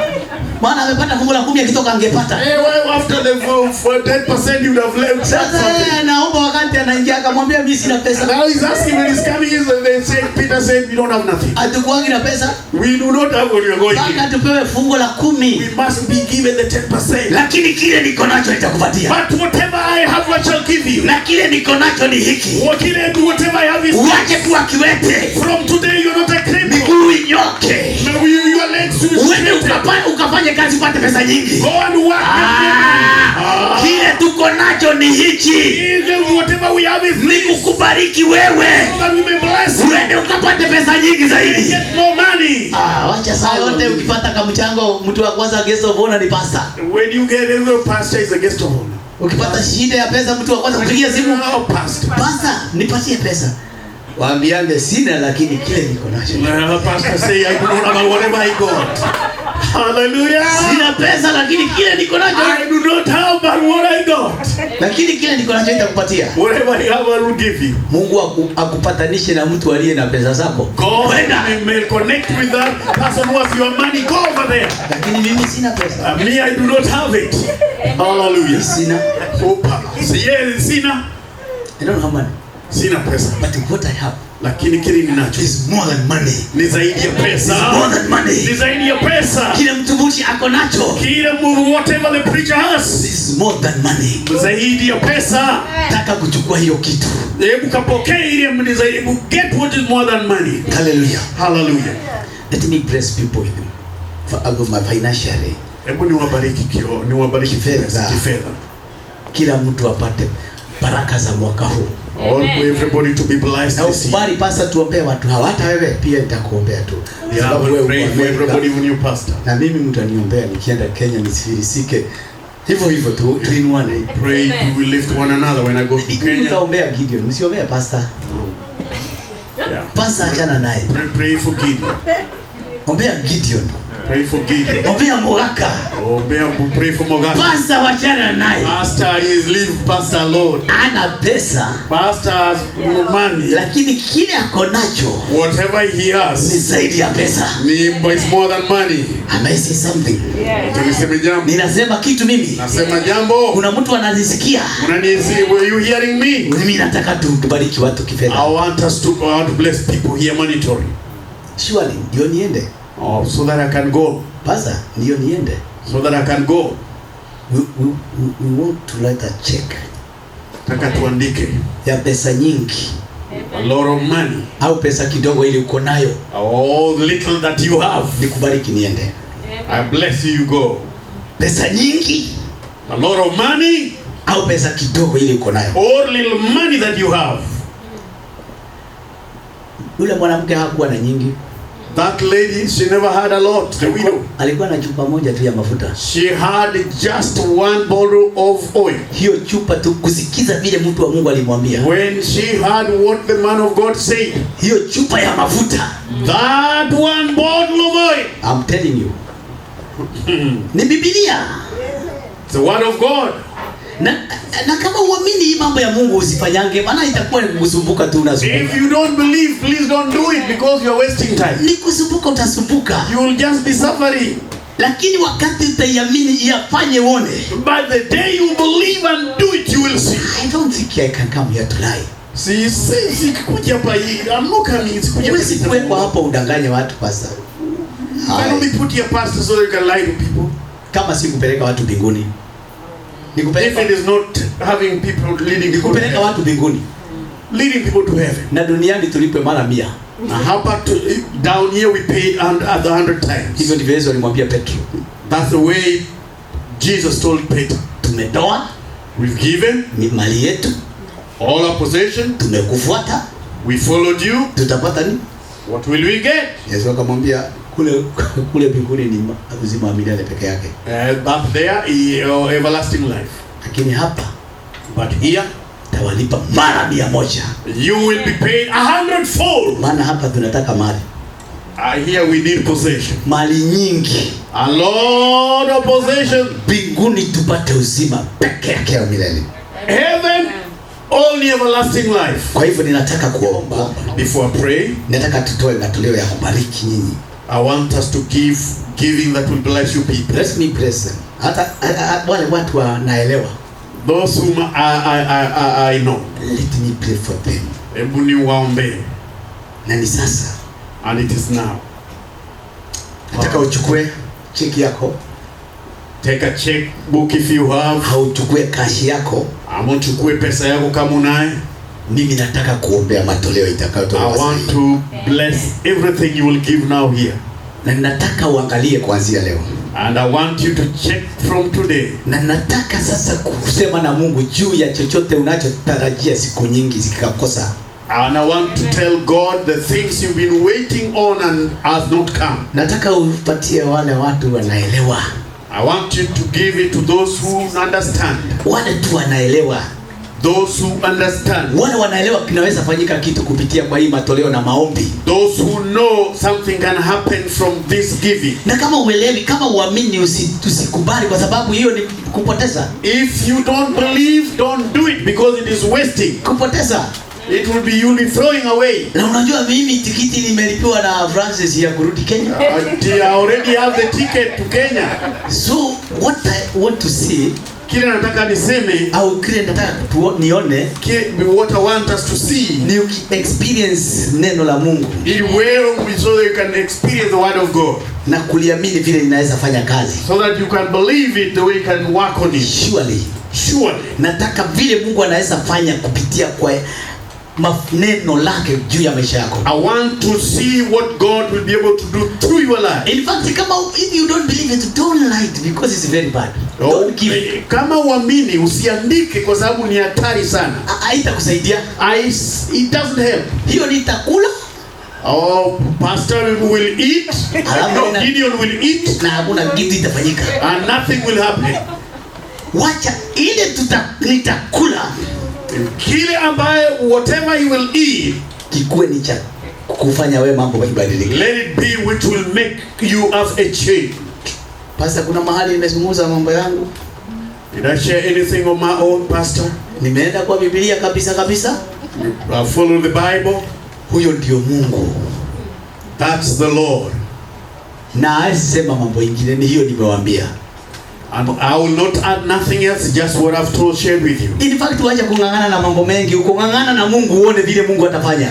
Maana amepata fungu la 10 akitoka angepata. Well, after the 10% you would have left Sasa something. anaomba wakati anaingia akamwambia mimi sina pesa. Now he's asking when he's coming in, they say, Peter said, we don't have nothing. Hatukuangi na pesa. We do not have when we are going Mpaka in. tupewe fungu la 10. We must be given the 10%. Lakini kile niko nacho nitakupatia. But whatever I have, I shall give you. Na kile niko nacho ni hiki. Whatever I have is Uache kuwa kiwete. from today you're not a cripple. Miguu inyoke. Your legs will Uende ukafanye kazi upate pesa nyingi. go and work. Kile tuko nacho ni hiki. Whatever we have is Ni kukubariki wewe. that we may bless you. Uende ukapate pesa nyingi zaidi. Get more money. Wacha saa yote ukipata kamchango mtu wa kwanza guest of honor ni pastor. When you get a little pastor is a guest of honor. Ukipata shida ya pesa mtu wa kwanza kupigia simu, Pastor. pastor nipatie pesa. Waambiange sina lakini kile niko nacho. Pastor say I do not have whatever I got. Hallelujah. Sina pesa lakini kile niko nacho. I do not have but what I got. Lakini kile niko nacho nitakupatia. Whatever I have I will give you. Mungu akupatanishe na mtu aliye na pesa zako. God may connect with that person who has your money. Go over there. Lakini mimi sina pesa. Me, I do not have it. Hallelujah. Sina. Sina. I don't have money. Sina pesa. But what I have Lakini kile ninacho is more than money. ni zaidi ya pesa. More than money. Ni zaidi ya pesa. Kile mtumishi ako nacho Kile whatever the preacher has is more than money. zaidi ya pesa. Taka kuchukua hiyo kitu. Hebu kapokea ile ni zaidi. Get what is more than money. Hallelujah. Hallelujah. Let me bless people for my financially. Hebu niwabariki Kifedha. kifedha. Kila mtu apate baraka za mwaka huu. Everybody to be blessed Na this year. ukubali pasa tuombee watu hawa, hata wewe pia nitakuombea tu. Yeah, Sababu we'll wewe pray uko for Amerika. everybody when you pastor. Na mimi mtaniombea nikienda Kenya nisifilisike. Hivyo tu in one. Pray we lift one another when I go to Kenya. Nitaombea Gideon, msiombea pastor. Yeah. Pastor achana naye. Pray for Gideon. Ombea Gideon. Pray for Gideon. Ombea Moraka. Pray for Mogaka. Pastor wachana naye. Pastor is leave Pastor Lord. Ana pesa. Pastor has money. Lakini kile ako nacho Whatever he ni has zaidi ya pesa. is more than money. Am I saying something? Niseme jambo. Ninasema kitu mimi. Nasema jambo. Kuna mtu ananisikia. Were you hearing me? Mimi nataka tubariki watu kifedha. I want to bless people here monetary. Surely ndio niende. So that I can go. Pastor, ndio niende. So that I can go. We want to write a check Taka tuandike ya pesa nyingi a lot of money. au pesa kidogo ili uko nayo. All the little that you have. Nikubariki niende. I bless you, go. Pesa nyingi A lot of money au pesa kidogo ili uko nayo. or little money that you have. Yule mwanamke hakuwa na nyingi. That lady, she never had a lot. The widow. Alikuwa na chupa moja tu ya mafuta. She had just one bottle of oil. Hiyo chupa tu kusikiza vile mtu wa Mungu alimwambia. When she heard what the man of God said, Hiyo chupa ya mafuta. that one bottle of oil, I'm telling you. Ni Biblia. the word of God. Na kama uamini hii mambo ya Mungu usifanyange, maana itakuwa ni kusumbuka tu unasumbuka. If you don't believe, please don't do it because you're wasting time. Ni kusumbuka utasumbuka. You will just be suffering. Lakini wakati utaiamini iyafanye uone. But the day you believe and do it, you will see. I don't think I can come here to lie. Sikuja hapa hii. I'm not coming. Sikuja hapa. Huwezi kuwekwa hapa udanganye watu pastor. Why don't we put here pastor so you can lie to people? Kama si kupeleka watu mbinguni. If it is not having people leading people to Kupeleka heaven. watu mbinguni. Leading people to heaven. Na duniani tulipe mara 100. How about down here we paid 100 times. Hivyo ndivyo Yesu alimwambia Petro. That's the way Jesus told Peter. Tumetoa We've given ni mali yetu, all our possession. tumekufuata, We followed you. tutapata nini? What will we get? Yesu akamwambia kule mbinguni ni uzima wa milele peke yake. Back there, everlasting life. Lakini hapa But here, tawalipa mara 100. you will be paid 100-fold. Maana hapa tunataka mali. Here we need possession. Mali nyingi. A lot of possession. Mbinguni tupate uzima peke yake wa milele. Heaven, only everlasting life. Kwa hivyo ninataka kuomba. Before I pray, Nataka tutoe matoleo ya kubariki nyinyi. I want us to give giving that will bless you people. Let me bless them. Hata wale watu wanaelewa. Those whom I know. Let me pray for them. Hebu niwaombe. Na ni sasa. And it is now. Nataka uchukue cheki yako. Take a check book if you have. Uchukue kashi yako. Ama uchukue pesa yako kama unaye. Mimi nataka kuombea matoleo itakayotolewa. I want to bless everything you will give now here. Na nataka uangalie kuanzia leo. And I want you to check from today. Na nataka sasa kusema na Mungu juu ya chochote unachotarajia siku nyingi zikakosa. And I want to tell God the things you've been waiting on and has not come. Nataka upatie wale watu wanaelewa. I want you to give it to those who understand. Wale tu wanaelewa. Those who understand. Wale wanaelewa kinaweza fanyika kitu kupitia kwa hii matoleo na maombi. Those who know something can happen from this giving. Na kama uelewi, kama uamini, usikubali kwa sababu hiyo ni kupoteza. If you don't believe, don't do it because it is wasting. Kupoteza. It will be you'll be throwing away. Na unajua mimi tikiti nimelipiwa na Francis ya kurudi Kenya. I already have the ticket to Kenya. So what I want to say, kile nataka niseme au kile nataka nione, what I want us to see ni experience neno la Mungu. It will so that you can experience the word of God. Na kuliamini vile linaweza fanya kazi. So that you can believe it the way you can work on it. Surely. Nataka vile Mungu anaweza fanya kupitia kwa neno lake juu ya maisha yako. I want to see what God will be able to do through your life. In fact, if you don't believe it, don't lie because it's very bad. Don't give. Kama uamini usiandike kwa sababu ni hatari sana. Haitakusaidia. It doesn't help. Hiyo nitakula. Oh, pastor will eat. Gideon will eat. Na hakuna kitu itafanyika. And nothing will happen. Wacha ile nitakula. Kile ambaye whatever he will eat kikuwe ni cha kufanya wewe mambo ibadilike. Let it be which will make you have a change. Pastor, kuna mahali nimezungumza mambo yangu. Did I share anything on my own, pastor? Nimeenda kwa Biblia kabisa. I follow the Bible. Huyo ndio Mungu. That's the Lord. Na asema mambo mengine ni hiyo nimewaambia. And I will not add nothing else, just what I've shared with you. In fact, wacha kungangana na mambo mengi, ukongangana na Mungu uone vile Mungu atafanya.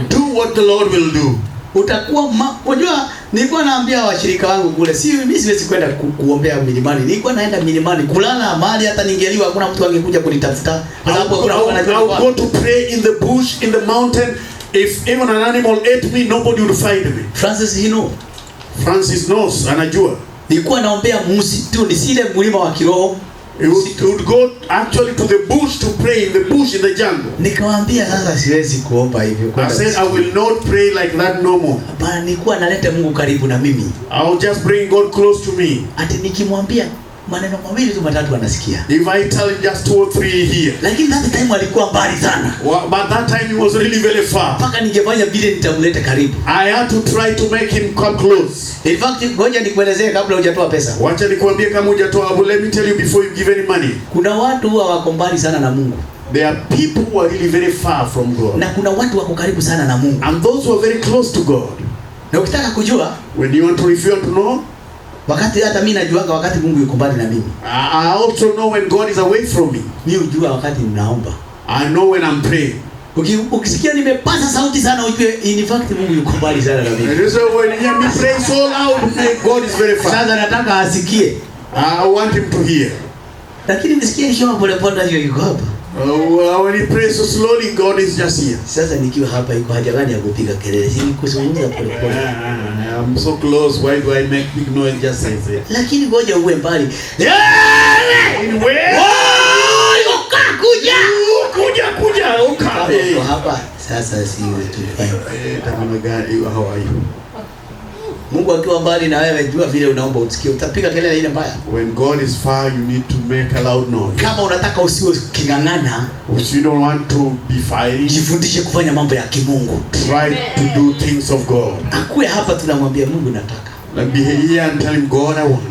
Do what the Lord will do. Utakuwa unajua nilikuwa naambia washirika wangu kule, mimi siwezi kwenda kuombea milimani. Nilikuwa naenda milimani kulala mahali hata ningeliwa hakuna mtu angekuja kunitafuta. Kwa sababu I go to pray in the bush, in the mountain. If even an animal ate me, nobody would find me. Francis knows, anajua. Nilikuwa naombea msitu, ni sile mlima wa kiroho. He would go actually to the bush to pray in the bush in the jungle. Nikamwambia sasa siwezi kuomba hivyo. I said I will not pray like that no more. Bana, nilikuwa naleta Mungu karibu na mimi. I will just bring God close to me. Ati nikimwambia maneno mawili tu matatu anasikia. If I tell him just 2 or 3 here. Lakini that time alikuwa mbali sana. But that time he was really very far. Paka ningefanya vile nitamleta karibu. I had to try to make him come close. In fact, ngoja nikuelezee kabla hujatoa pesa. Wacha nikwambie kama hujatoa, let me tell you before you give any money. Kuna watu huwa wako mbali sana na Mungu. There are people who are really very far from God. Na kuna watu wako karibu sana na Mungu. And those who are very close to God. Na ukitaka kujua, if you want to know, wakati hata mimi najuanga wakati Mungu yuko mbali na mimi. I also know when God is away from me. Mimi hujua wakati ninaomba. I know when I'm praying. Ukisikia nimepaza sauti sana ujue in fact Mungu yuko mbali sana na mimi. So when you hear me pray so loud, God is very far. Sasa nataka asikie. I want him to hear. Lakini nisikie nishoa pole pole hiyo yuko hapa. When he prays so slowly, God is just here. Sasa nikiwa hapa iko haja gani ya kupiga kelele? Si nikuzungumza pole pole. I'm so close, why do I make big noise just say it? Lakini ngoja uwe mbali. Kuja hapa sasa si tamana gani how are you? Mungu akiwa mbali na wewe jua vile unaomba usikie utapiga kelele ile mbaya. When God is far you need to make a loud noise. Kama unataka usiwe kingangana, if you don't want to be fiery, jifundishe kufanya mambo ya kimungu. Try to do things of God. Akue hapa tunamwambia Mungu nataka. Like be here and tell him God I want.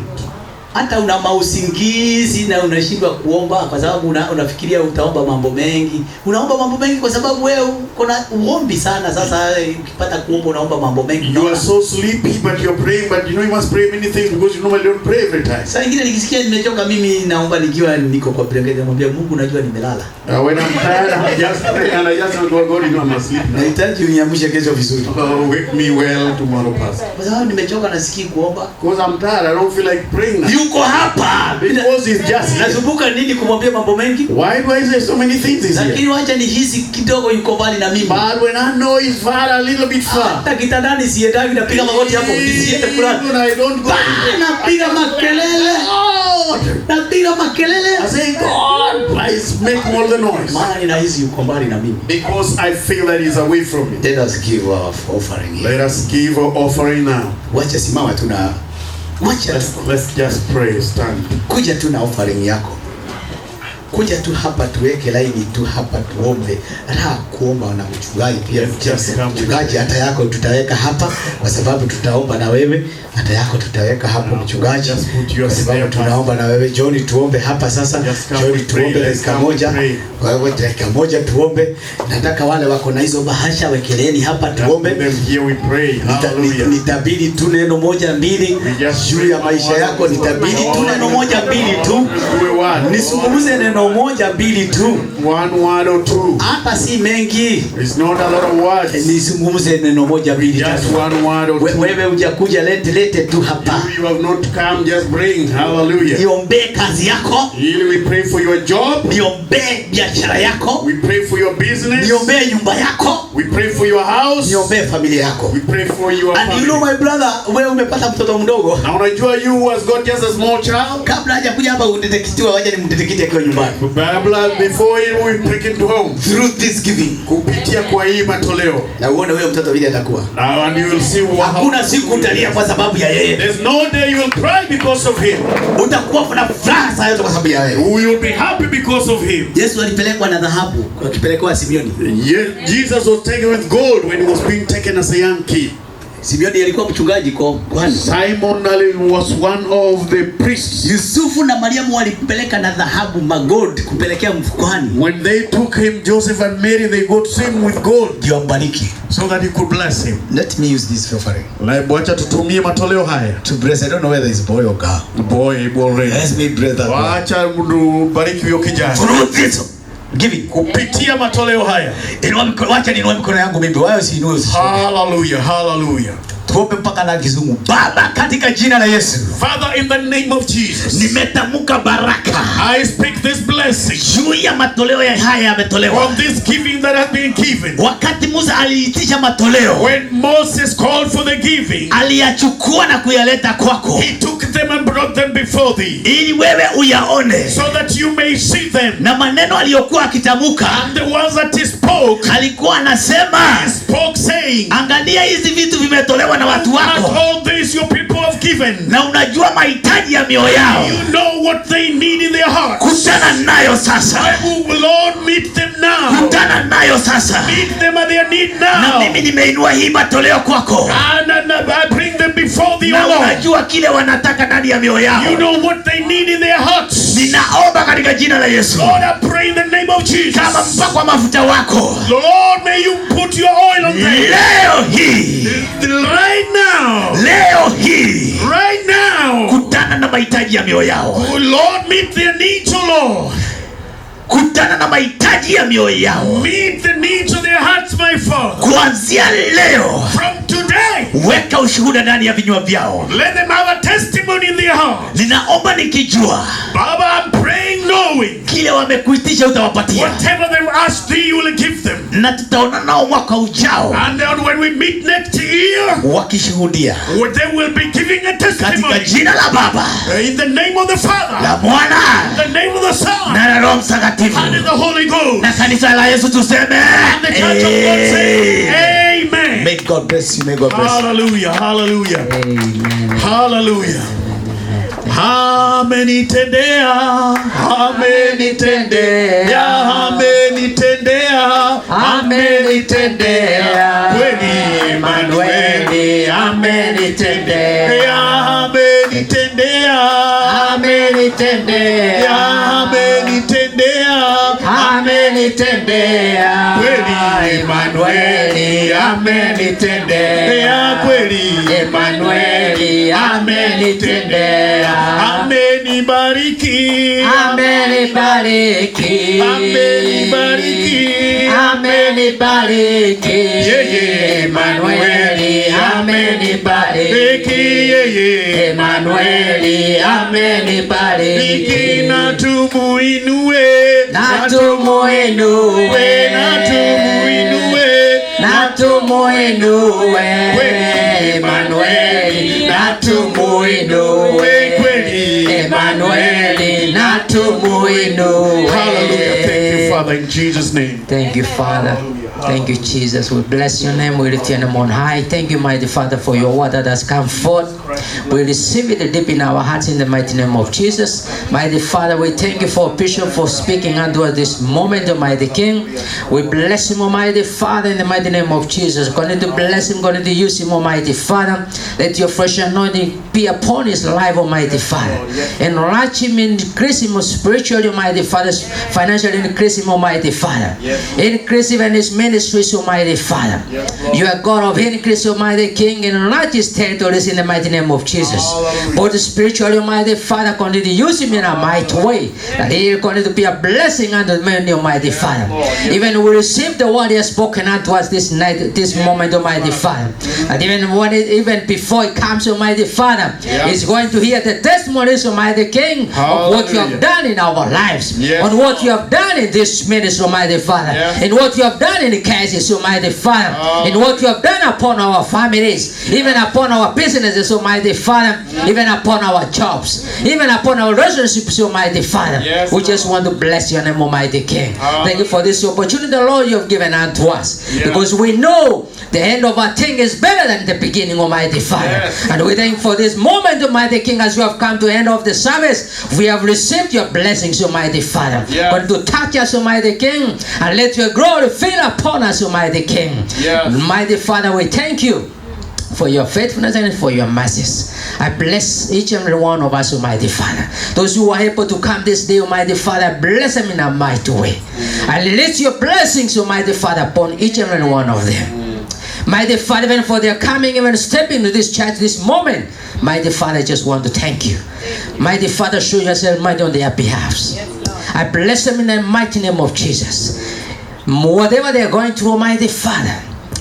hata una mausingizi na unashindwa kuomba kwa sababu unafikiria utaomba mambo mengi. Unaomba mambo mengi kwa sababu wewe uko na uombi sana. Sasa ukipata kuomba unaomba mambo mengi. You are so sleepy but you're praying, but you know you must pray many things because you normally don't pray every time. Sasa ingine nikisikia nimechoka mimi naomba nikiwa niko kwa blanketi, namwambia Mungu najua nimelala. When I'm tired I just pray and I just go God, you know I'm asleep. Nahitaji uniamshe kesho vizuri. Wake me well tomorrow, Pastor. Kwa sababu nimechoka na sikii kuomba. Because I'm tired, I don't feel like praying now. Yuko hapa. Because it's just nasumbuka nini kumwambia mambo mengi? Why do I say so many things is here? Lakini wacha nihisi kidogo yuko mbali na mimi. But when I know he's far, a little bit far. Hata kitandani siendagi, napiga magoti hapo nisiende kulala. When I don't go. Napiga makelele. Napiga makelele. I say God, please make all the noise. Maana ninahisi yuko mbali na mimi. Because I feel that he's away from me. Let us give our offering here. Let us give our offering now. Wacha simama tuna. Wacha let's just pray, stand. Kuja tu na offering yako. Kuja tu hapa tuweke laini tu hapa tuombe. Raha kuomba na mchungaji pia. Mchungaji hata yako tutaweka hapa kwa sababu tutaomba na wewe. Hata yako tutaweka hapo mchungaji kwa sababu tunaomba na wewe. John tuombe hapa sasa. John tuombe dakika moja. Wewe dakika moja tuombe. Nataka wale wako na hizo bahasha wekeleni hapa tuombe. Nitabidi tu neno moja mbili juu ya maisha yako. Nitabidi tu neno moja mbili tu. Nisungumuze neno moja mbili tu. One word or two. Hata si mengi. It's not a lot of words. Nisungumuze neno moja mbili tu. Just one word or two. Wewe hujakuja lete tu hapa. You have not come, just bring. Hallelujah. Niombe kazi yako. We pray for your job. Niombe biashara yako. We pray for your business. Niombe nyumba yako. We pray for your house. Niombe familia yako. We pray for your family. And you know my brother, wewe umepata mtoto mdogo. Na unajua you who has got just a small child. Kabla hajakuja hapa udetekitiwa, waje nimdetekite akiwa nyumbani. Before he will take it home. Through this giving. Kupitia kwa hii matoleo. Na uone huyo mtoto vile atakuwa. And you will see what. Hakuna siku utalia kwa sababu ya yeye. There's no day you will cry because of him. Utakuwa na furaha sana kwa sababu ya wewe. We will be happy because of him. Yesu alipelekwa na dhahabu, akipelekwa Simeoni. Jesus was taken with gold when he was being taken as a young kid. Simeoni alikuwa mchungaji kwa kwani. Simon was one of the priests. Yusufu na Mariamu walipeleka na dhahabu magod kupelekea mfukoni. When they took him, Joseph and Mary, they got him with gold. Ndio ambariki. So that he could bless him. Let me use this offering. Wacha tutumie matoleo haya. To bless, I don't know whether it's boy or girl. Boy, already. Let me bless that. Wacha bariki huyo kijana. Through this giving. Kupitia matoleo haya. Wacha niinue mikono yangu mimi. Wao si inue. Hallelujah, hallelujah. Tuombe mpaka na kizungu. Baba katika jina la Yesu. Father, in the name of Jesus. Nimetamka baraka. I speak this blessing. Juu ya matoleo ya haya yametolewa. From this giving that has been given. Wakati Musa aliitisha matoleo. When Moses called for the giving. Aliyachukua na kuyaleta kwako. He took them and brought them before thee. Ili wewe uyaone. So that you may see them. Na maneno aliyokuwa akitamka. And the words that he spoke. Alikuwa anasema. He spoke saying. Angalia hizi vitu vimetolewa na watu wako. All this your people have given. Na unajua mahitaji ya mioyo yao. You know what they need in their hearts. Kutana nayo sasa. Lord, meet them now. Kutana nayo sasa. Meet them at their need now. Na mimi nimeinua hii matoleo kwako. And I bring them before thee, na Lord. unajua kile wanataka ndani ya mioyo yao. You know what they need in their hearts. Ninaomba katika jina la Yesu. Lord, I pray in the name of Jesus. Kama mpakwa mafuta wako. Lord, may you put your oil on them. Leo hii. Right now. Leo hii. Right now. Kutana na mahitaji ya mioyo yao. Oh Lord, meet their needs, oh Lord. Kutana na mahitaji ya mioyo yao. Meet the needs of their hearts, my Father. Kuanzia leo. From today. Weka ushuhuda ndani ya vinywa vyao. Let them have a testimony in their heart. Ninaomba nikijua. Baba, I'm praying knowing. Kile wamekuitisha utawapatia. Whatever they ask thee, you will give them. Na tutaona nao mwaka ujao. And then when we meet next year, wakishuhudia. They will be giving a testimony. Katika jina la Baba. In the name of the Father. La Mwana. In the name of the Son. Na Roho Mtakatifu. And in the Holy Ghost. Na kanisa la Yesu tuseme. And the church of God say, Amen. May God bless you. May God bless you. Hallelujah. Hallelujah. Amen. Hallelujah. Amenitendea, amenitendea, amenitendea, amenitendea, kweli Emanueli amenitendea, amenitendea, amenitendea, amenitendea Kweli. Emanueli amenitendea kweli. Emanueli amenitendea Amenibariki. amenibariki Amenibariki. amenibariki Yeye. Emanueli amenibariki Yeye. Emanueli amenibariki Na tumuinue. na tumuinue na tumuinue Emanueli na tumuinue Emanueli na tumuinue. Hallelujah. Thank you, Father, in Jesus' name. Thank you, Father. Thank you, Jesus. We bless your name. We lift your name on high. Thank you, mighty Father, for your word that has come forth. We receive it deep in our hearts in the mighty name of Jesus. Mighty Father, we thank you for Bishop for speaking unto us this moment, Almighty King. We bless him, Almighty Father, in the mighty name of Jesus. Going to bless him, going to use him, Almighty Father. Let your fresh anointing be upon his life, Almighty Father. Enlarge him, increase him spiritually, Almighty Father. Financially increase him, Almighty Father. Increase even his ministries, Almighty Father. You are God of increase, Almighty King, and enlarge his territories in the mighty name of Jesus. Both spiritually, Almighty Father, continue to use him in a mighty way, that he will continue to be a blessing unto many, Almighty Father. Even we receive the word he has spoken unto us this night, this moment, Almighty Father. And even before it comes, Almighty Father, he's going to hear the testimonies, Almighty King, of what you have done in our lives, on what you have done in this ministry, Almighty Father, in what you have done in the cases, Almighty Father, in what you have done upon our families, even upon our businesses, Almighty Father, even upon our jobs, even upon our relationships, Almighty Father. We just want to bless your name, Almighty King. Thank you for this opportunity, the Lord, you have given unto us, because we know the end of our thing is better than the beginning, Almighty Father. And we thank you for this moment, Almighty King, as you have come to the end of the service. We have received your blessings, Almighty Father. But to touch us, Almighty King, and let your glory fill upon us, Almighty King. Almighty Father, we thank you for your faithfulness and for your mercies. I bless each and every one of us, Almighty Father. Those who are able to come this day, Almighty Father, bless them in a mighty way. I release your blessings, Almighty Father, upon each and every one of them. Mighty Father, even for their coming, even stepping into this church this moment, Mighty Father, I just want to thank you. Mighty Father, show yourself mighty on their behalves. I bless them in the mighty name of Jesus. Whatever they are going through, Almighty Father,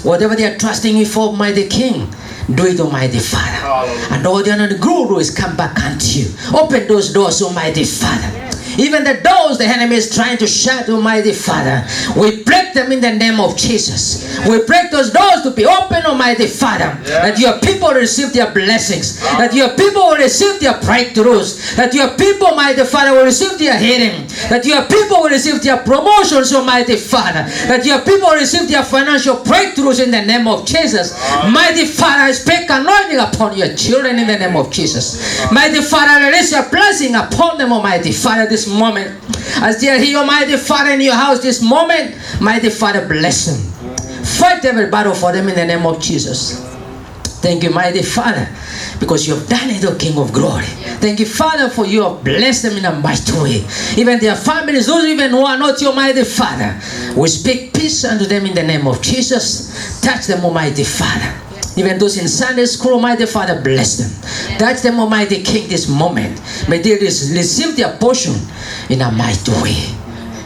whatever they are trusting you for, Mighty King, do it, Almighty Father. And all the guru is come back unto you. Open those doors, Almighty Father. Even the doors the enemy is trying to shut, Almighty Father, we break them in the name of Jesus. We break those doors to be open, Almighty Father, that your people receive their blessings, that your people will receive their breakthroughs, that your people, Almighty Father, will receive their healing, that your people will receive their promotions, Almighty Father, that your people will receive their financial breakthroughs in the name of Jesus. Mighty Father, I speak anointing upon your children in the name of Jesus. Mighty Father, release your blessing upon them, Almighty Father, this moment. As they are here, Almighty Father, in your house this moment, Mighty Father, bless them. Fight every battle for them in the name of Jesus. Thank you, Mighty Father, because you have done it, O King of Glory. Thank you, Father, for you have blessed them in a mighty way. Even their families, those even who are not your Mighty Father, we speak peace unto them in the name of Jesus. Touch them, Almighty Father. Even those in Sunday school, Almighty Father, bless them. Touch them, Almighty King, this moment. May they receive their portion in a mighty way.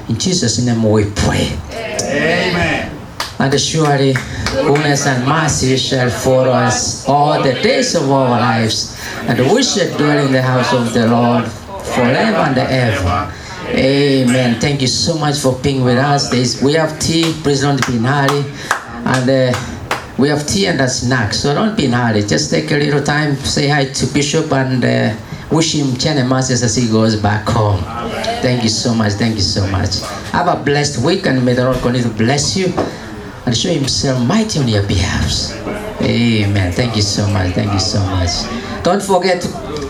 In Jesus' name we pray. Amen. And surely goodness and mercy shall follow us all the days of our lives, and we shall dwell in the house of the Lord forever and ever. Amen. Thank you so much for being with us. We have tea. Please don't be in a hurry. And we have tea and a snack, so don't be in a hurry. Just take a little time, say hi to Bishop, and wish him Chene Masses as he goes back home. Thank you so much. Thank you so much. Have a blessed week, and may the Lord continue to bless you and show himself mighty on your behalf. Amen. Thank you so much. Thank you so much. Don't forget to